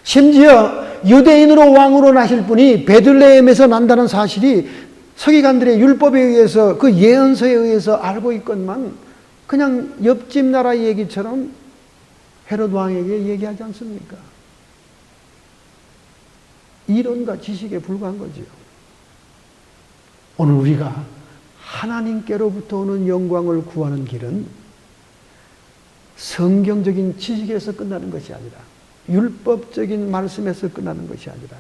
심지어 유대인으로 왕으로 나실 분이 베들레헴에서 난다는 사실이 서기관들의 율법에 의해서, 그 예언서에 의해서 알고 있건만 그냥 옆집 나라 얘기처럼 헤롯 왕에게 얘기하지 않습니까? 이론과 지식에 불과한 거지요. 오늘 우리가 하나님께로부터 오는 영광을 구하는 길은 성경적인 지식에서 끝나는 것이 아니라, 율법적인 말씀에서 끝나는 것이 아니라,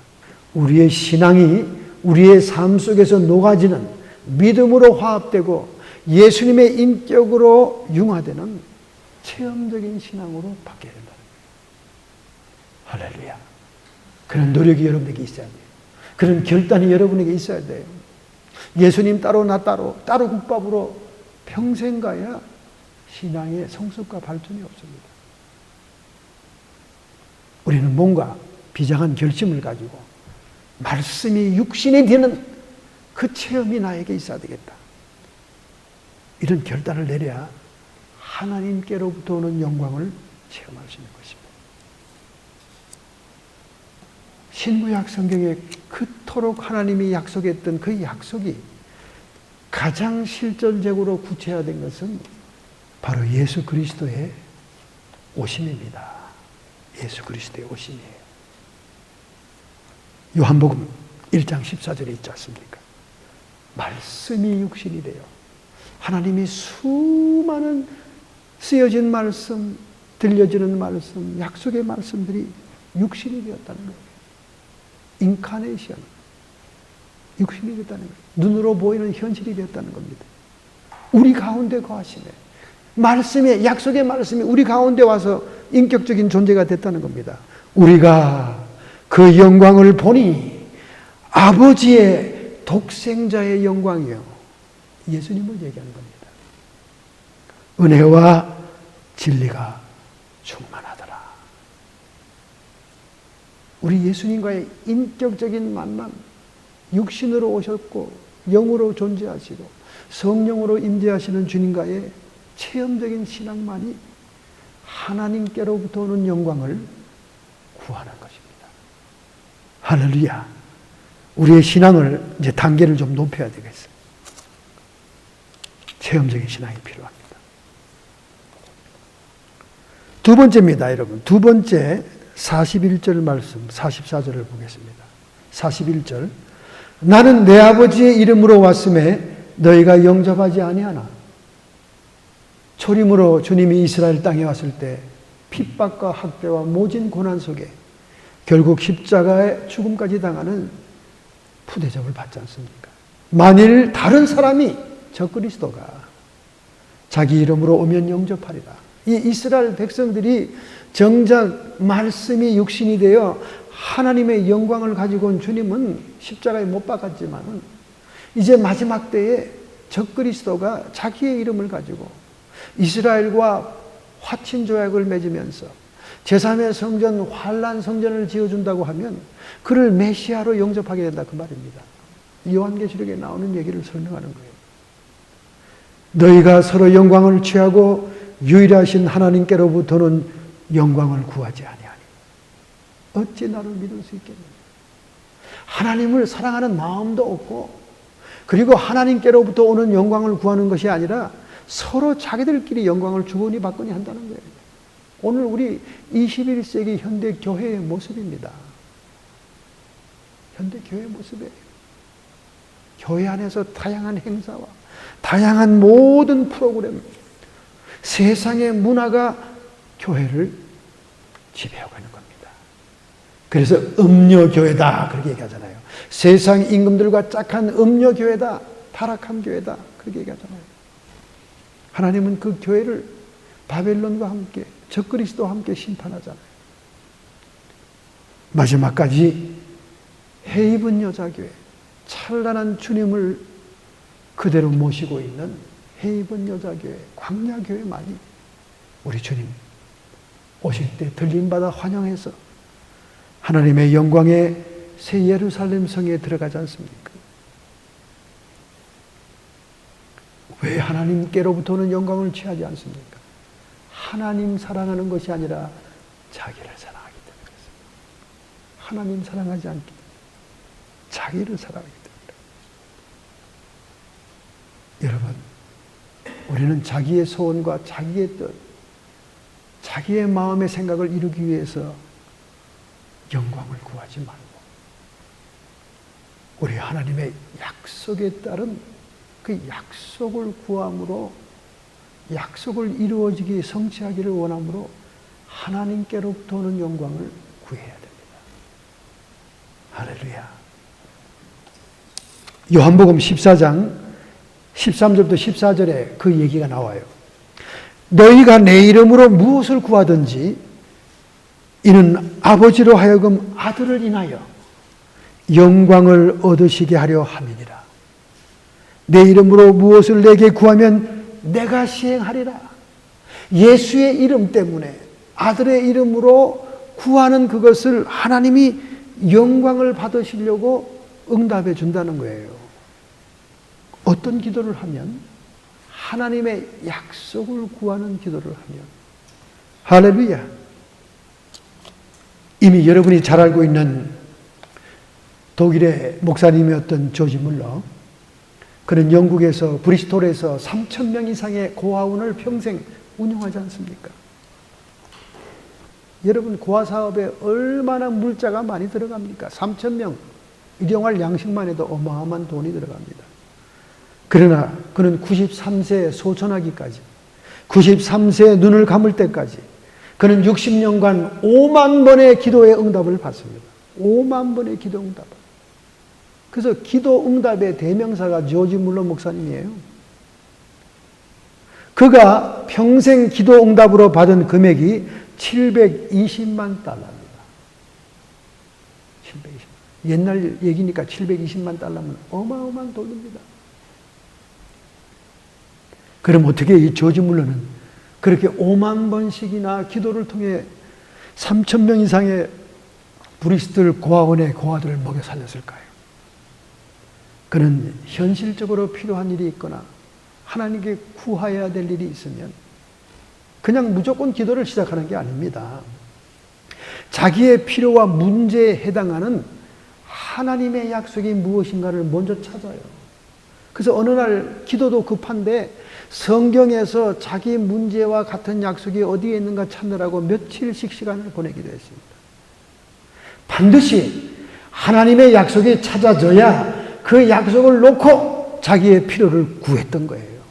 우리의 신앙이 우리의 삶 속에서 녹아지는, 믿음으로 화합되고 예수님의 인격으로 융화되는 체험적인 신앙으로 바뀌어야 된다는 거예요. 할렐루야. 그런 노력이 여러분에게 있어야 돼요. 그런 결단이 여러분에게 있어야 돼요. 예수님 따로 나 따로 국밥으로 평생 가야 신앙의 성숙과 발전이 없습니다. 우리는 뭔가 비장한 결심을 가지고 말씀이 육신이 되는 그 체험이 나에게 있어야 되겠다. 이런 결단을 내려야 하나님께로부터 오는 영광을 체험할 수 있는 것입니다. 신구약 성경에 그토록 하나님이 약속했던 그 약속이 가장 실존적으로 구체화된 것은 바로 예수 그리스도의 오심입니다. 예수 그리스도의 오심이에요. 요한복음 1장 14절에 있지 않습니까? 말씀이 육신이 되어 하나님이 수많은 쓰여진 말씀, 들려지는 말씀, 약속의 말씀들이 육신이 되었다는 거예요. 인카네이션, 육신이 되었다는 거예요. 눈으로 보이는 현실이 되었다는 겁니다. 우리 가운데 거하시네. 말씀의, 약속의 말씀이 우리 가운데 와서 인격적인 존재가 됐다는 겁니다. 우리가 그 영광을 보니 아버지의 독생자의 영광이요. 예수님을 얘기하는 겁니다. 은혜와 진리가 충만하더라. 우리 예수님과의 인격적인 만남, 육신으로 오셨고 영으로 존재하시고 성령으로 임재하시는 주님과의 체험적인 신앙만이 하나님께로부터 오는 영광을 구하는 것입니다. 할렐루야. 우리의 신앙을 이제 단계를 좀 높여야 되겠어요. 체험적인 신앙이 필요합니다. 두 번째입니다, 여러분. 두 번째 41절 말씀, 44절을 보겠습니다. 41절. 나는 내 아버지의 이름으로 왔음에 너희가 영접하지 아니하나. 초림으로 주님이 이스라엘 땅에 왔을 때 핍박과 학대와 모진 고난 속에 결국 십자가의 죽음까지 당하는 푸대접을 받지 않습니까? 만일 다른 사람이 저 그리스도가 자기 이름으로 오면 영접하리라. 이 이스라엘 백성들이 정작 말씀이 육신이 되어 하나님의 영광을 가지고 온 주님은 십자가에 못 박았지만 이제 마지막 때에 적그리스도가 자기의 이름을 가지고 이스라엘과 화친 조약을 맺으면서 제3의 성전 환란 성전을 지어준다고 하면 그를 메시아로 영접하게 된다 그 말입니다. 요한계시록에 나오는 얘기를 설명하는 거예요. 너희가 서로 영광을 취하고 유일하신 하나님께로부터는 영광을 구하지 아니하니 어찌 나를 믿을 수 있겠느냐. 하나님을 사랑하는 마음도 없고 그리고 하나님께로부터 오는 영광을 구하는 것이 아니라 서로 자기들끼리 영광을 주거니 받거니 한다는 거예요. 오늘 우리 21세기 현대 교회의 모습입니다. 현대 교회의 모습이에요. 교회 안에서 다양한 행사와 다양한 모든 프로그램, 세상의 문화가 교회를 지배하고 있는 겁니다. 그래서 음녀교회다 그렇게 얘기하잖아요. 세상 임금들과 짝한 음녀교회다, 타락한 교회다 그렇게 얘기하잖아요. 하나님은 그 교회를 바벨론과 함께 적그리스도와 함께 심판하잖아요. 마지막까지 해입은 여자교회, 찬란한 주님을 그대로 모시고 있는 해입은 여자교회, 광야교회만이 우리 주님 오실 때 들림받아 환영해서 하나님의 영광의 새 예루살렘 성에 들어가지 않습니까? 왜 하나님께로부터는 영광을 취하지 않습니까? 하나님 사랑하는 것이 아니라 자기를 사랑하기 때문에 그렇습니다. 하나님 사랑하지 않기 때문에 자기를 사랑하기 때문에. 여러분, 우리는 자기의 소원과 자기의 뜻, 자기의 마음의 생각을 이루기 위해서 영광을 구하지 말고 우리 하나님의 약속에 따른 그 약속을 구함으로 약속을 이루어지기 성취하기를 원함으로 하나님께로부터 오는 영광을 구해야 됩니다. 할렐루야. 요한복음 14장 13절부터 14절에 그 얘기가 나와요. 너희가 내 이름으로 무엇을 구하든지 이는 아버지로 하여금 아들을 인하여 영광을 얻으시게 하려 함이니라. 내 이름으로 무엇을 내게 구하면 내가 시행하리라. 예수의 이름 때문에 아들의 이름으로 구하는 그것을 하나님이 영광을 받으시려고 응답해 준다는 거예요. 어떤 기도를 하면? 하나님의 약속을 구하는 기도를 하면. 할렐루야. 이미 여러분이 잘 알고 있는 독일의 목사님이었던 조지 물러, 그는 영국에서 브리스톨에서 3,000명 이상의 고아원을 평생 운영하지 않습니까? 여러분, 고아 사업에 얼마나 물자가 많이 들어갑니까? 3,000명 일용할 양식만 해도 어마어마한 돈이 들어갑니다. 그러나 그는 93세에 소천하기까지, 93세에 눈을 감을 때까지 그는 60년간 5만 번의 기도의 응답을 받습니다. 5만 번의 기도 응답. 그래서 기도 응답의 대명사가 조지 물러 목사님이에요. 그가 평생 기도 응답으로 받은 금액이 720만 달러입니다. 720만. 옛날 얘기니까 720만 달러면 어마어마한 돈입니다. 그럼 어떻게 이 조지 물러는 그렇게 5만 번씩이나 기도를 통해 3,000명 이상의 브리스톨 고아원의 고아들을 먹여 살렸을까요? 그는 현실적으로 필요한 일이 있거나 하나님께 구하여야 될 일이 있으면 그냥 무조건 기도를 시작하는 게 아닙니다. 자기의 필요와 문제에 해당하는 하나님의 약속이 무엇인가를 먼저 찾아요. 그래서 어느 날 기도도 급한데 성경에서 자기 문제와 같은 약속이 어디에 있는가 찾느라고 며칠씩 시간을 보내기도 했습니다. 반드시 하나님의 약속이 찾아져야 그 약속을 놓고 자기의 필요를 구했던 거예요.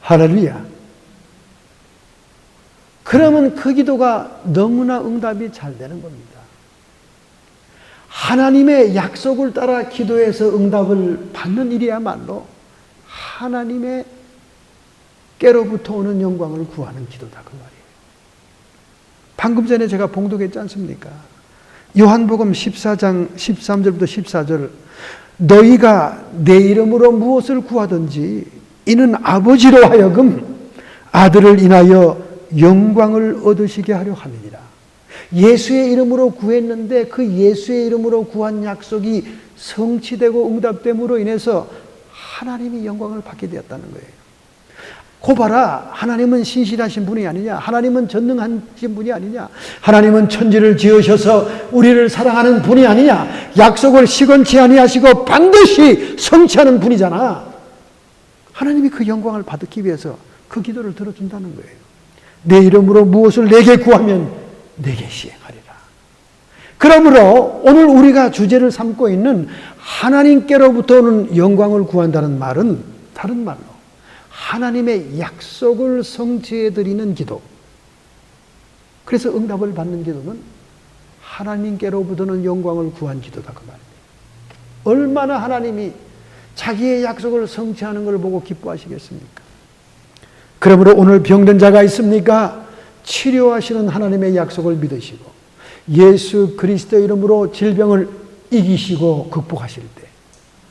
할렐루야. 그러면 그 기도가 너무나 응답이 잘 되는 겁니다. 하나님의 약속을 따라 기도해서 응답을 받는 일이야말로 하나님의 깨로부터 오는 영광을 구하는 기도다 그 말이에요. 방금 전에 제가 봉독했지 않습니까? 요한복음 14장 13절부터 14절 너희가 내 이름으로 무엇을 구하든지 이는 아버지로 하여금 아들을 인하여 영광을 얻으시게 하려 함이니라. 예수의 이름으로 구했는데 그 예수의 이름으로 구한 약속이 성취되고 응답됨으로 인해서 하나님이 영광을 받게 되었다는 거예요. 고 봐라, 하나님은 신실하신 분이 아니냐, 하나님은 전능하신 분이 아니냐, 하나님은 천지를 지으셔서 우리를 사랑하는 분이 아니냐, 약속을 시건치 아니하시고 반드시 성취하는 분이잖아. 하나님이 그 영광을 받기 위해서 그 기도를 들어준다는 거예요. 내 이름으로 무엇을 내게 구하면 내게 시행하리라. 그러므로 오늘 우리가 주제를 삼고 있는 하나님께로부터 오는 영광을 구한다는 말은 다른 말로 하나님의 약속을 성취해 드리는 기도. 그래서 응답을 받는 기도는 하나님께로부터는 영광을 구한 기도다 그 말입니다. 얼마나 하나님이 자기의 약속을 성취하는 걸 보고 기뻐하시겠습니까? 그러므로 오늘 병든 자가 있습니까? 치료하시는 하나님의 약속을 믿으시고 예수 그리스도의 이름으로 질병을 이기시고 극복하실 때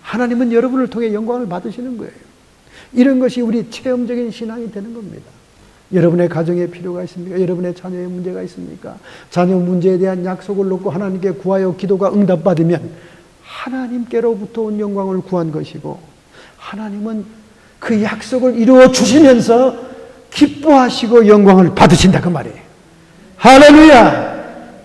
하나님은 여러분을 통해 영광을 받으시는 거예요. 이런 것이 우리 체험적인 신앙이 되는 겁니다. 여러분의 가정에 필요가 있습니까? 여러분의 자녀의 문제가 있습니까? 자녀 문제에 대한 약속을 놓고 하나님께 구하여 기도가 응답받으면 하나님께로부터 온 영광을 구한 것이고 하나님은 그 약속을 이루어 주시면서 기뻐하시고 영광을 받으신다 그 말이에요. 할렐루야!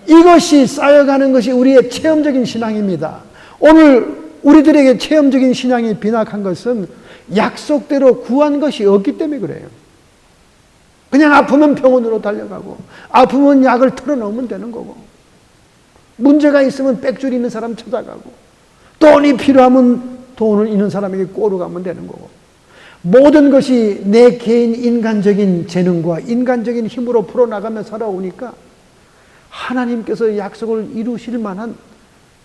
이것이 쌓여가는 것이 우리의 체험적인 신앙입니다. 오늘 우리들에게 체험적인 신앙이 빈약한 것은 약속대로 구한 것이 없기 때문에 그래요. 그냥 아프면 병원으로 달려가고 아프면 약을 털어놓으면 되는 거고 문제가 있으면 빽줄 있는 사람 찾아가고 돈이 필요하면 돈을 있는 사람에게 꼬로 가면 되는 거고 모든 것이 내 개인 인간적인 재능과 인간적인 힘으로 풀어나가며 살아오니까 하나님께서 약속을 이루실 만한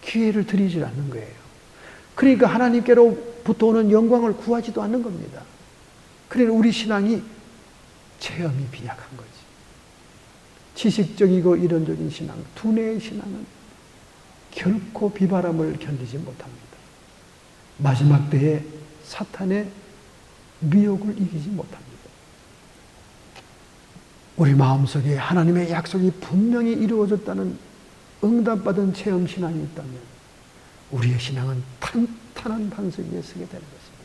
기회를 드리질 않는 거예요. 그러니까 하나님께로부터 오는 영광을 구하지도 않는 겁니다. 그러니까 우리 신앙이 체험이 빈약한 거지. 지식적이고 이론적인 신앙, 두뇌의 신앙은 결코 비바람을 견디지 못합니다. 마지막 때에 사탄의 미혹을 이기지 못합니다. 우리 마음속에 하나님의 약속이 분명히 이루어졌다는 응답받은 체험 신앙이 있다면 우리의 신앙은 탄탄한 반석 위에 서게 되는 것입니다.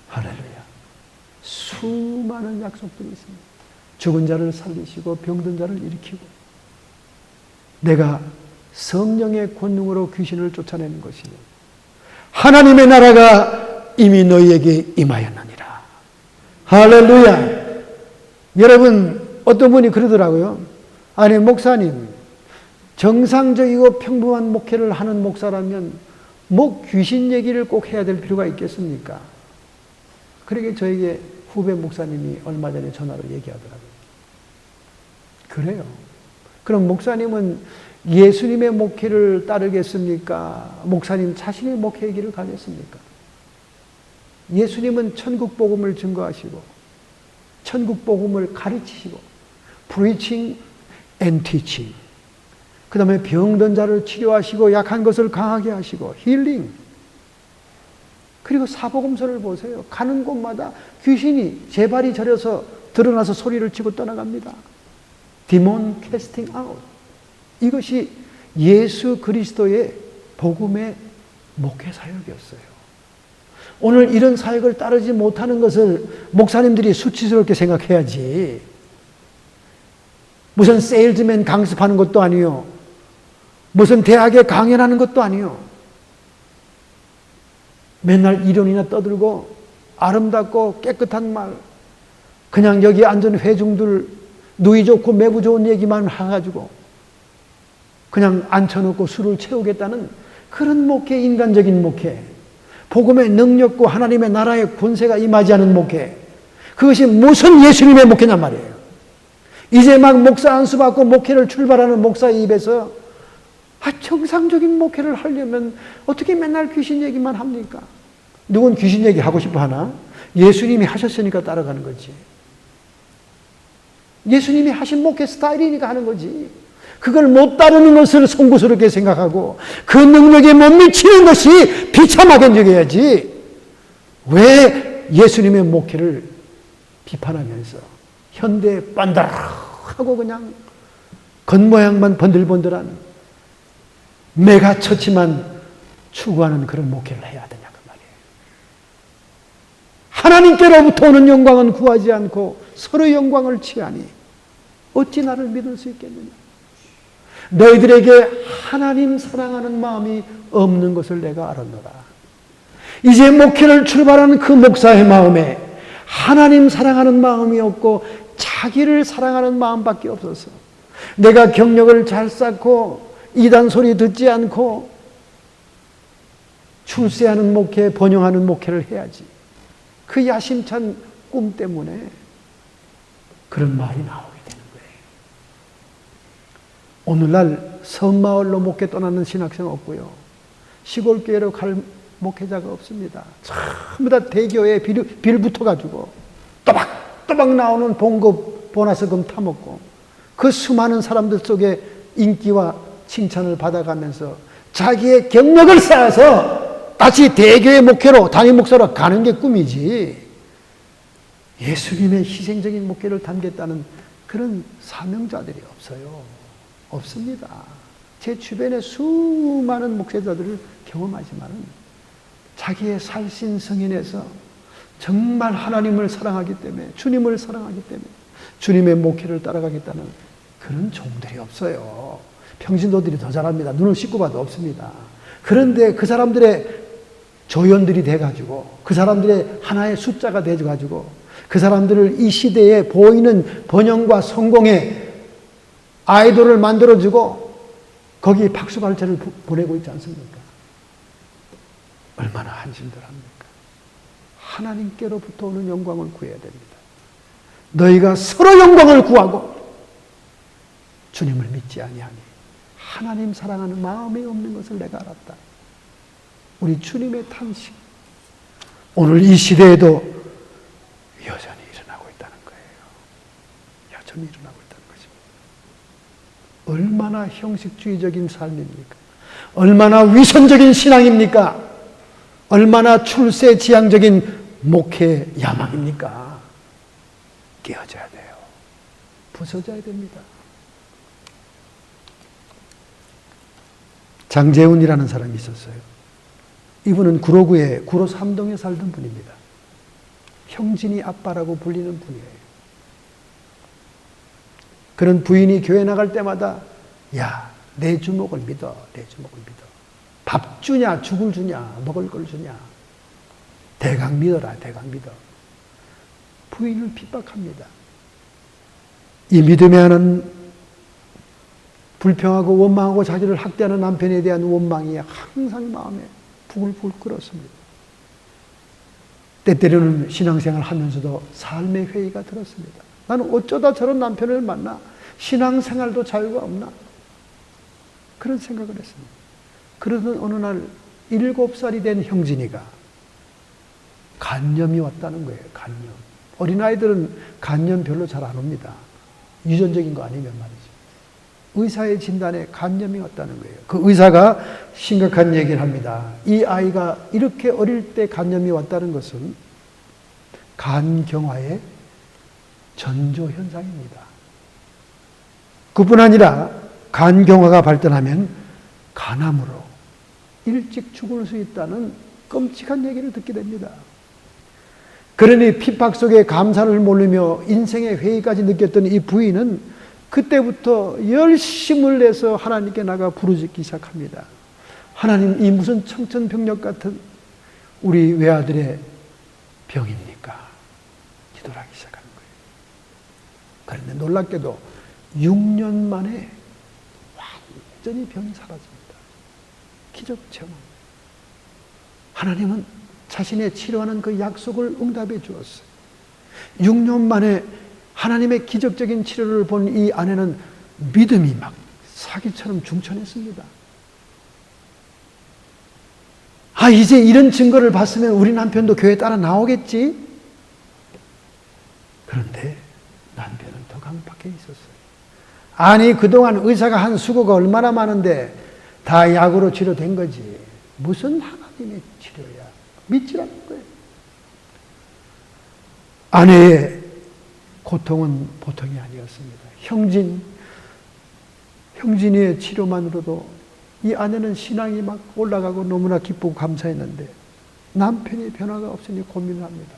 할렐루야. 수많은 약속들이 있습니다. 죽은 자를 살리시고 병든 자를 일으키고 내가 성령의 권능으로 귀신을 쫓아내는 것이니 하나님의 나라가 이미 너희에게 임하였느니라. 할렐루야. 여러분 어떤 분이 그러더라고요. 아니 목사님 정상적이고 평범한 목회를 하는 목사라면 뭐 귀신 얘기를 꼭 해야 될 필요가 있겠습니까? 그러게 저에게 후배 목사님이 얼마 전에 전화로 얘기하더라고요. 그래요. 그럼 목사님은 예수님의 목회를 따르겠습니까? 목사님 자신의 목회의 길을 가겠습니까? 예수님은 천국 복음을 증거하시고 천국 복음을 가르치시고 preaching and teaching 그 다음에 병든 자를 치료하시고 약한 것을 강하게 하시고 힐링 그리고 사복음서를 보세요. 가는 곳마다 귀신이 제 발이 저려서 드러나서 소리를 치고 떠나갑니다. Demon casting out. 이것이 예수 그리스도의 복음의 목회 사역이었어요. 오늘 이런 사역을 따르지 못하는 것을 목사님들이 수치스럽게 생각해야지. 무슨 세일즈맨 강습하는 것도 아니요. 무슨 대학에 강연하는 것도 아니요. 맨날 이론이나 떠들고 아름답고 깨끗한 말, 그냥 여기 앉은 회중들 누이 좋고 매부 좋은 얘기만 해가지고 그냥 앉혀놓고 술을 채우겠다는 그런 목회, 인간적인 목회, 복음의 능력과 하나님의 나라의 권세가 임하지 않은 목회, 그것이 무슨 예수님의 목회냔 말이에요. 이제 막 목사 안수 받고 목회를 출발하는 목사의 입에서 정상적인 목회를 하려면 어떻게 맨날 귀신 얘기만 합니까? 누군 귀신 얘기 하고 싶어 하나? 예수님이 하셨으니까 따라가는 거지. 예수님이 하신 목회 스타일이니까 하는 거지. 그걸 못 따르는 것을 송구스럽게 생각하고 그 능력에 못 미치는 것이 비참하게 여겨야지. 왜 예수님의 목회를 비판하면서 현대에 반다하고 그냥 겉모양만 번들번들한 메가처치만 추구하는 그런 목회를 해야 되냐 그 말이에요. 하나님께로부터 오는 영광은 구하지 않고 서로 영광을 취하니 어찌 나를 믿을 수 있겠느냐. 너희들에게 하나님 사랑하는 마음이 없는 것을 내가 알았노라. 이제 목회를 출발하는 그 목사의 마음에 하나님 사랑하는 마음이 없고 자기를 사랑하는 마음밖에 없어서 내가 경력을 잘 쌓고 이단 소리 듣지 않고 출세하는 목회, 번영하는 목회를 해야지. 그 야심찬 꿈 때문에 그런 말이 나오게 되는 거예요. 오늘날 섬마을로 목회 떠나는 신학생 없고요. 시골교회로 갈 목회자가 없습니다. 전부 다 대교에 빌 붙어가지고 또박또박 나오는 봉급 보너스금 타먹고 그 수많은 사람들 속에 인기와 칭찬을 받아가면서 자기의 경력을 쌓아서 다시 대교회 목회로 담임 목사로 가는 게 꿈이지. 예수님의 희생적인 목회를 담겠다는 그런 사명자들이 없어요. 없습니다. 제 주변에 수많은 목회자들을 경험하지만은 자기의 살신 성인에서 정말 하나님을 사랑하기 때문에, 주님을 사랑하기 때문에 주님의 목회를 따라가겠다는 그런 종들이 없어요. 평신도들이 더 잘합니다. 눈을 씻고 봐도 없습니다. 그런데 그 사람들의 조연들이 돼가지고 그 사람들의 하나의 숫자가 돼가지고 그 사람들을 이 시대에 보이는 번영과 성공의 아이돌을 만들어주고 거기에 박수갈채를 보내고 있지 않습니까? 얼마나 한심들합니까? 하나님께로부터 오는 영광을 구해야 됩니다. 너희가 서로 영광을 구하고 주님을 믿지 아니하니 하나님 사랑하는 마음이 없는 것을 내가 알았다. 우리 주님의 탄식, 오늘 이 시대에도 여전히 일어나고 있다는 거예요. 여전히 일어나고 있다는 것입니다. 얼마나 형식주의적인 삶입니까? 얼마나 위선적인 신앙입니까? 얼마나 출세지향적인 목회 야망입니까? 깨어져야 돼요. 부서져야 됩니다. 장재훈이라는 사람이 있었어요. 이분은 구로구에 구로 3동에 살던 분입니다. 형진이 아빠라고 불리는 분이에요. 그런 부인이 교회 나갈 때마다 야, 내 주먹을 믿어. 내 주먹을 믿어. 밥 주냐, 죽을 주냐, 먹을 걸 주냐. 대강 믿어라, 대강 믿어. 부인을 핍박합니다. 이 믿음에 하는 불평하고 원망하고 자기를 학대하는 남편에 대한 원망이 항상 마음에 부글부글 끓었습니다. 때때로는 신앙생활 하면서도 삶의 회의가 들었습니다. 나는 어쩌다 저런 남편을 만나 신앙생활도 자유가 없나? 그런 생각을 했습니다. 그러던 어느 날 7살이 된 형진이가 간염이 왔다는 거예요. 간염. 어린아이들은 간염 별로 잘 안 옵니다. 유전적인 거 아니면 말이죠. 의사의 진단에 간염이 왔다는 거예요. 그 의사가 심각한 얘기를 합니다. 이 아이가 이렇게 어릴 때 간염이 왔다는 것은 간경화의 전조 현상입니다. 그뿐 아니라 간경화가 발전하면 간암으로 일찍 죽을 수 있다는 끔찍한 얘기를 듣게 됩니다. 그러니 핍박 속에 감사를 모르며 인생의 회의까지 느꼈던 이 부인은 그때부터 열심을 내서 하나님께 나가 부르짖기 시작합니다. 하나님, 이 무슨 청천벽력 같은 우리 외아들의 병입니까? 기도를 하기 시작하는 거예요. 그런데 놀랍게도 6년 만에 완전히 병이 사라집니다. 기적 체험. 하나님은 자신의 치료하는 그 약속을 응답해 주었어요. 6년 만에 하나님의 기적적인 치료를 본 이 아내는 믿음이 막 사기처럼 중천했습니다. 아, 이제 이런 증거를 봤으면 우리 남편도 교회 따라 나오겠지? 그런데 남편은 더 강박해 있었어요. 아니, 그동안 의사가 한 수고가 얼마나 많은데 다 약으로 치료된 거지. 무슨 하나님의 치료야. 믿지라는 거예요. 아내의 고통은 보통이 아니었습니다. 형진이의 치료만으로도 이 아내는 신앙이 막 올라가고 너무나 기쁘고 감사했는데 남편이 변화가 없으니 고민을 합니다.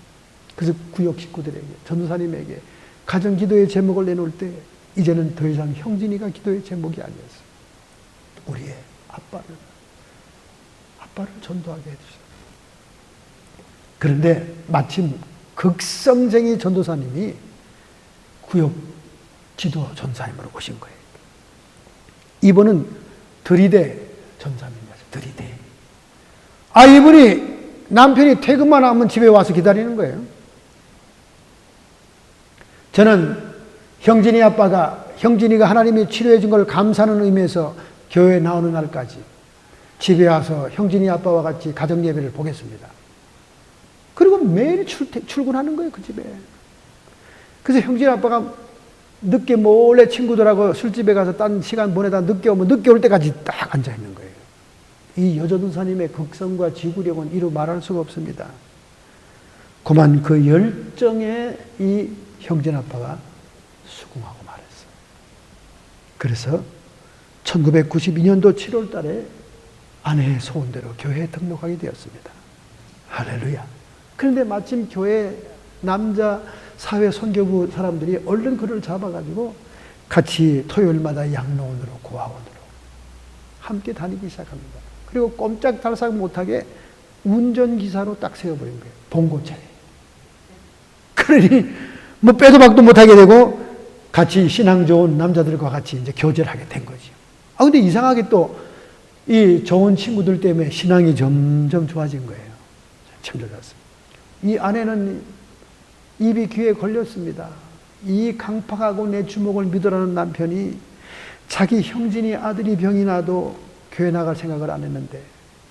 그래서 구역 식구들에게, 전도사님에게 가정 기도의 제목을 내놓을 때 이제는 더 이상 형진이가 기도의 제목이 아니었어요. 우리의 아빠를 전도하게 해주세요. 그런데 마침 극성쟁이 전도사님이 구역 지도 전사님으로 오신 거예요. 이분은 들이대 전사님이었어요. 들이대. 이분이 남편이 퇴근만 하면 집에 와서 기다리는 거예요. 저는 형진이가 하나님이 치료해 준 걸 감사하는 의미에서 교회에 나오는 날까지 집에 와서 형진이 아빠와 같이 가정 예배를 보겠습니다. 그리고 매일 출근하는 거예요, 그 집에. 그래서 형진이 아빠가 늦게 몰래 친구들하고 술집에 가서 딴 시간 보내다 늦게 오면 늦게 올 때까지 딱 앉아 있는 거예요. 이 여전도사님의 극성과 지구력은 이루 말할 수가 없습니다. 그만 그 열정에 이 형진 아빠가 수긍하고 말했어요. 그래서 1992년도 7월 달에 아내의 소원대로 교회에 등록하게 되었습니다. 할렐루야. 그런데 마침 교회 남자 사회 선교부 사람들이 얼른 그를 잡아가지고 같이 토요일마다 양로원으로 고아원으로 함께 다니기 시작합니다. 그리고 꼼짝달싹 못하게 운전기사로 딱 세워버린 거예요. 봉고차에. 그러니 뭐 빼도 박도 못하게 되고 같이 신앙 좋은 남자들과 같이 이제 교제를 하게 된 거죠. 근데 이상하게 또 이 좋은 친구들 때문에 신앙이 점점 좋아진 거예요. 참 좋았습니다. 이 아내는 입이 귀에 걸렸습니다. 이 강팍하고 내 주먹을 믿으라는 남편이 자기 형진이 아들이 병이 나도 교회 나갈 생각을 안 했는데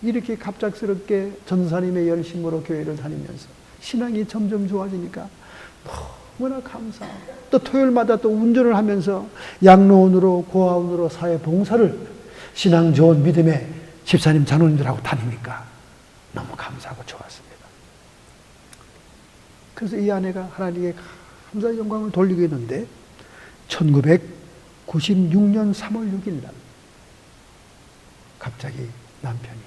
이렇게 갑작스럽게 전사님의 열심으로 교회를 다니면서 신앙이 점점 좋아지니까 너무나 감사하고 또 토요일마다 또 운전을 하면서 양로원으로 고아원으로 사회 봉사를 신앙 좋은 믿음의 집사님 장로님들하고 다니니까 너무 감사하고 좋았습니다. 그래서 이 아내가 하나님께 감사의 영광을 돌리고 있는데 1996년 3월 6일 날 갑자기 남편이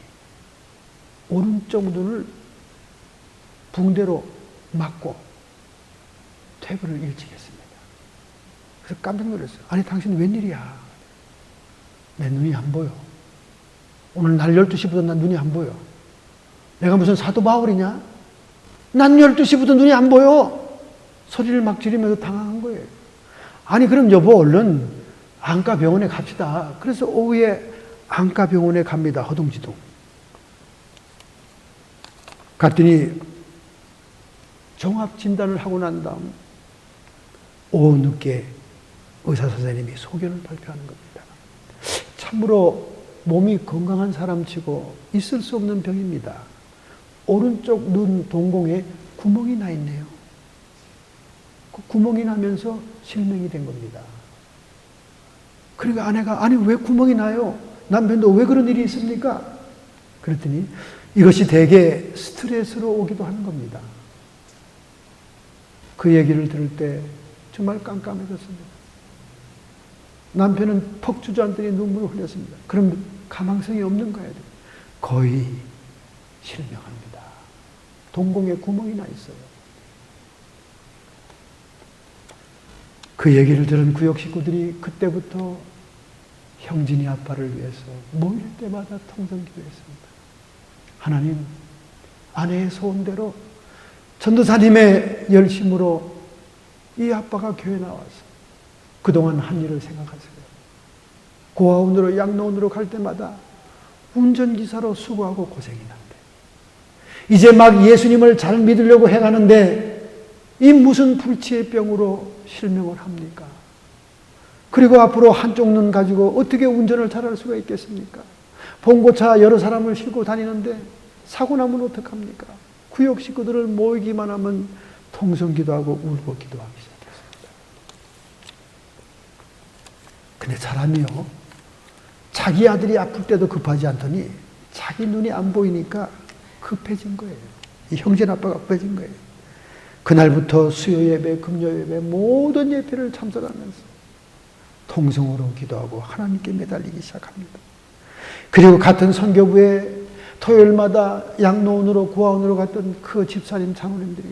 오른쪽 눈을 붕대로 맞고 퇴부를 일찍 했습니다. 그래서 깜짝 놀랐어요. 아니 당신 웬일이야? 내 눈이 안 보여. 오늘 날 12시부터 난 눈이 안 보여. 내가 무슨 사도 바울이냐? 난 12시부터 눈이 안 보여. 소리를 막 지르면서 당황한 거예요. 아니 그럼 여보 얼른 안과병원에 갑시다. 그래서 오후에 안과병원에 갑니다. 허둥지둥. 갔더니 종합진단을 하고 난 다음 오후 늦게 의사선생님이 소견을 발표하는 겁니다. 참으로 몸이 건강한 사람치고 있을 수 없는 병입니다. 오른쪽 눈 동공에 구멍이 나 있네요. 그 구멍이 나면서 실명이 된 겁니다. 그러니까 아내가 아니 왜 구멍이 나요? 남편도 왜 그런 일이 있습니까? 그랬더니 이것이 대개 스트레스로 오기도 하는 겁니다. 그 얘기를 들을 때 정말 깜깜해졌습니다. 남편은 퍽 주저앉더니 눈물을 흘렸습니다. 그럼 가망성이 없는 거예요. 거의 실명합니다. 동공에 구멍이 나 있어요. 그 얘기를 들은 구역 식구들이 그때부터 형진이 아빠를 위해서 모일 때마다 통성기도했습니다. 하나님, 아내의 소원대로 전도사님의 열심으로 이 아빠가 교회 나와서 그동안 한 일을 생각하세요. 고아원으로 양로원으로 갈 때마다 운전기사로 수고하고 고생이 난대. 이제 막 예수님을 잘 믿으려고 해가는데 이 무슨 불치의 병으로 실명을 합니까? 그리고 앞으로 한쪽 눈 가지고 어떻게 운전을 잘할 수가 있겠습니까? 봉고차 여러 사람을 싣고 다니는데 사고 나면 어떡합니까? 구역 식구들을 모이기만 하면 통성기도하고 울고 기도하기 시작했습니다. 근데 사람이요, 자기 아들이 아플 때도 급하지 않더니 자기 눈이 안 보이니까 급해진 거예요. 이 형제나빠가 급해진 거예요. 그날부터 수요 예배, 금요 예배 모든 예배를 참석하면서 통성으로 기도하고 하나님께 매달리기 시작합니다. 그리고 같은 선교부에 토요일마다 양로원으로 구화원으로 갔던 그 집사님 장로님들이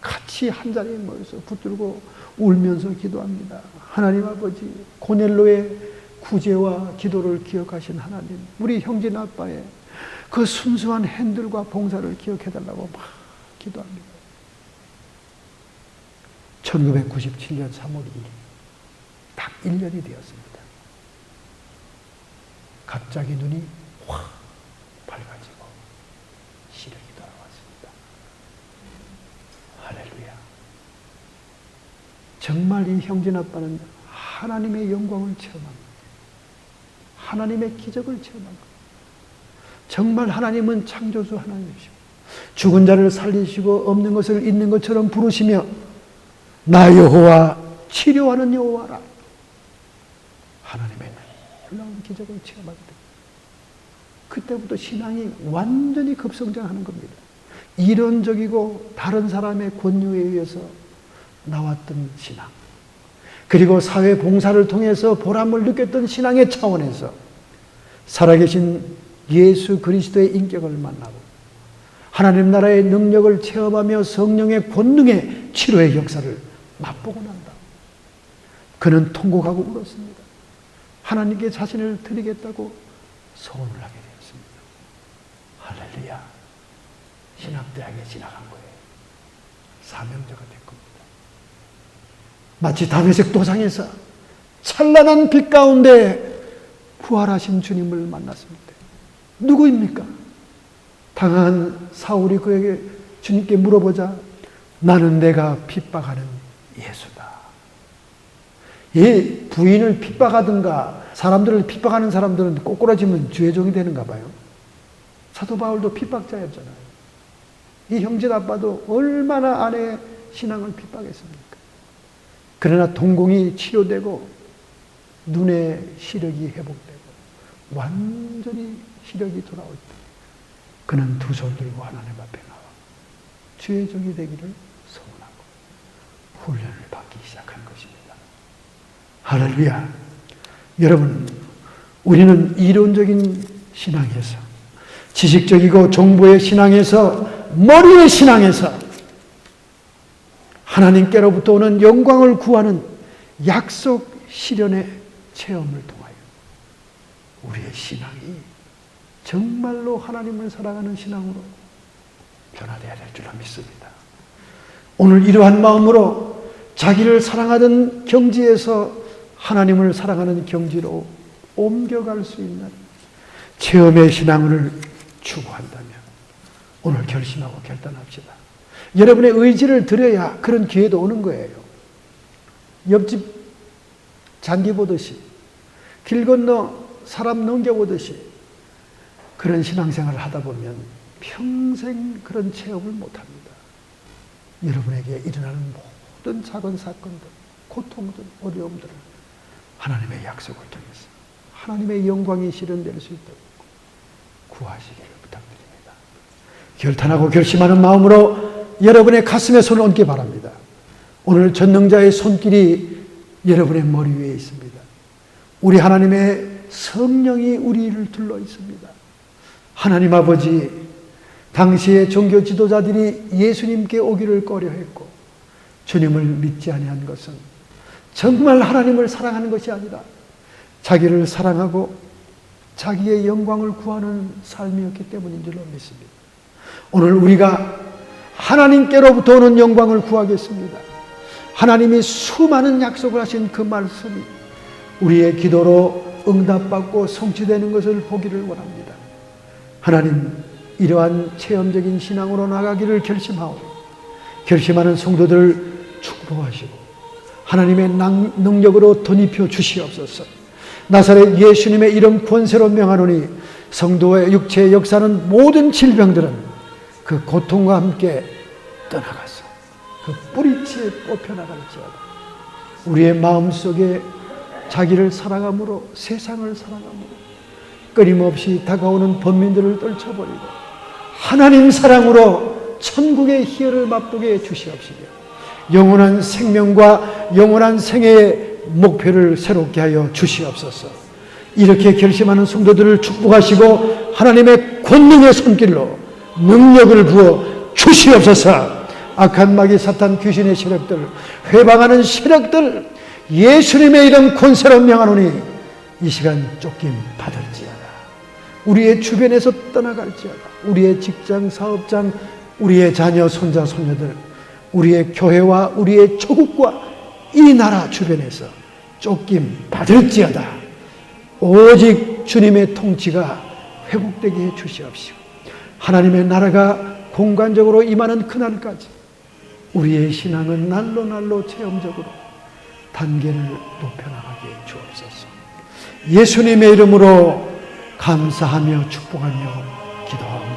같이 한 자리에 모여서 붙들고 울면서 기도합니다. 하나님 아버지, 고넬로의 구제와 기도를 기억하신 하나님, 우리 형제나 아빠의 그 순수한 핸들과 봉사를 기억해달라고 막 기도합니다. 1997년 3월 2일, 딱 1년이 되었습니다. 갑자기 눈이 확 밝아지고 시력이 돌아왔습니다. 할렐루야. 정말 이 형제나 아빠는 하나님의 영광을 체험합니다. 하나님의 기적을 체험합니다. 정말 하나님은 창조주 하나님이시고 죽은 자를 살리시고 없는 것을 있는 것처럼 부르시며 나 여호와 치료하는 여호와라. 하나님의 놀라운 기적을 체험하게 됩니다. 그때부터 신앙이 완전히 급성장하는 겁니다. 이론적이고 다른 사람의 권유에 의해서 나왔던 신앙, 그리고 사회 봉사를 통해서 보람을 느꼈던 신앙의 차원에서 살아계신 예수 그리스도의 인격을 만나고 하나님 나라의 능력을 체험하며 성령의 권능의 치료의 역사를 맛보고 난다. 그는 통곡하고 울었습니다. 하나님께 자신을 드리겠다고 소원을 하게 되었습니다. 할렐루야. 신학대학에 지나간 거예요. 사명자가 된 겁니다. 마치 다메섹 도상에서 찬란한 빛 가운데 부활하신 주님을 만났습니다. 누구입니까? 당한 사울이 그에게 주님께 물어보자 나는 내가 핍박하는 예수다. 이 부인을 핍박하든가 사람들을 핍박하는 사람들은 꼬꾸라지면 주의 종이 되는가 봐요. 사도 바울도 핍박자였잖아요. 이 형제 아빠도 얼마나 아내의 신앙을 핍박했습니까? 그러나 동공이 치료되고 눈의 시력이 회복되고 완전히 시력이 돌아올 때 그는 두 손 들고 하나님 앞에 나와 주의 종이 되기를 소원하고 훈련을 받기 시작한 것입니다. 할렐루야. 여러분, 우리는 이론적인 신앙에서, 지식적이고 정보의 신앙에서, 머리의 신앙에서 하나님께로부터 오는 영광을 구하는 약속 실현의 체험을 통하여 우리의 신앙이 정말로 하나님을 사랑하는 신앙으로 변화되어야 될 줄 믿습니다. 오늘 이러한 마음으로 자기를 사랑하던 경지에서 하나님을 사랑하는 경지로 옮겨갈 수 있는 체험의 신앙을 추구한다면 오늘 결심하고 결단합시다. 여러분의 의지를 드려야 그런 기회도 오는 거예요. 옆집 잔디 보듯이, 길 건너 사람 넘겨보듯이 그런 신앙생활을 하다 보면 평생 그런 체험을 못합니다. 여러분에게 일어나는 모든 작은 사건들, 고통들, 어려움들을 하나님의 약속을 통해서 하나님의 영광이 실현될 수 있도록 구하시기를 부탁드립니다. 결단하고 결심하는 마음으로 여러분의 가슴에 손을 얹기 바랍니다. 오늘 전능자의 손길이 여러분의 머리 위에 있습니다. 우리 하나님의 성령이 우리를 둘러 있습니다. 하나님 아버지, 당시의 종교 지도자들이 예수님께 오기를 꺼려했고 주님을 믿지 아니한 것은 정말 하나님을 사랑하는 것이 아니라 자기를 사랑하고 자기의 영광을 구하는 삶이었기 때문인 줄로 믿습니다. 오늘 우리가 하나님께로부터 오는 영광을 구하겠습니다. 하나님이 수많은 약속을 하신 그 말씀이 우리의 기도로 응답받고 성취되는 것을 보기를 원합니다. 하나님, 이러한 체험적인 신앙으로 나가기를 결심하오. 결심하는 성도들을 축복하시고 하나님의 능력으로 덧입혀 주시옵소서. 나사렛 예수님의 이름 권세로 명하노니 성도의 육체의 역사는 모든 질병들은 그 고통과 함께 떠나가서 그 뿌리채 뽑혀나갈지어다. 우리의 마음속에 자기를 사랑함으로, 세상을 사랑함으로 끊임없이 다가오는 범민들을 떨쳐버리고 하나님 사랑으로 천국의 희열을 맛보게 해주시옵시며 영원한 생명과 영원한 생애의 목표를 새롭게 하여 주시옵소서. 이렇게 결심하는 성도들을 축복하시고 하나님의 권능의 손길로 능력을 부어 주시옵소서. 악한 마귀 사탄 귀신의 세력들, 회방하는 세력들 예수님의 이름 권세로 명하노니 이 시간 쫓김 받을지어다. 우리의 주변에서 떠나갈지어다. 우리의 직장, 사업장, 우리의 자녀, 손자, 손녀들, 우리의 교회와 우리의 조국과 이 나라 주변에서 쫓김 받을지어다. 오직 주님의 통치가 회복되게 해 주시옵시고 하나님의 나라가 공간적으로 임하는 그날까지 우리의 신앙은 날로 날로 체험적으로 단계를 높여나가게 주옵소서. 예수님의 이름으로 감사하며 축복하며 기도합니다.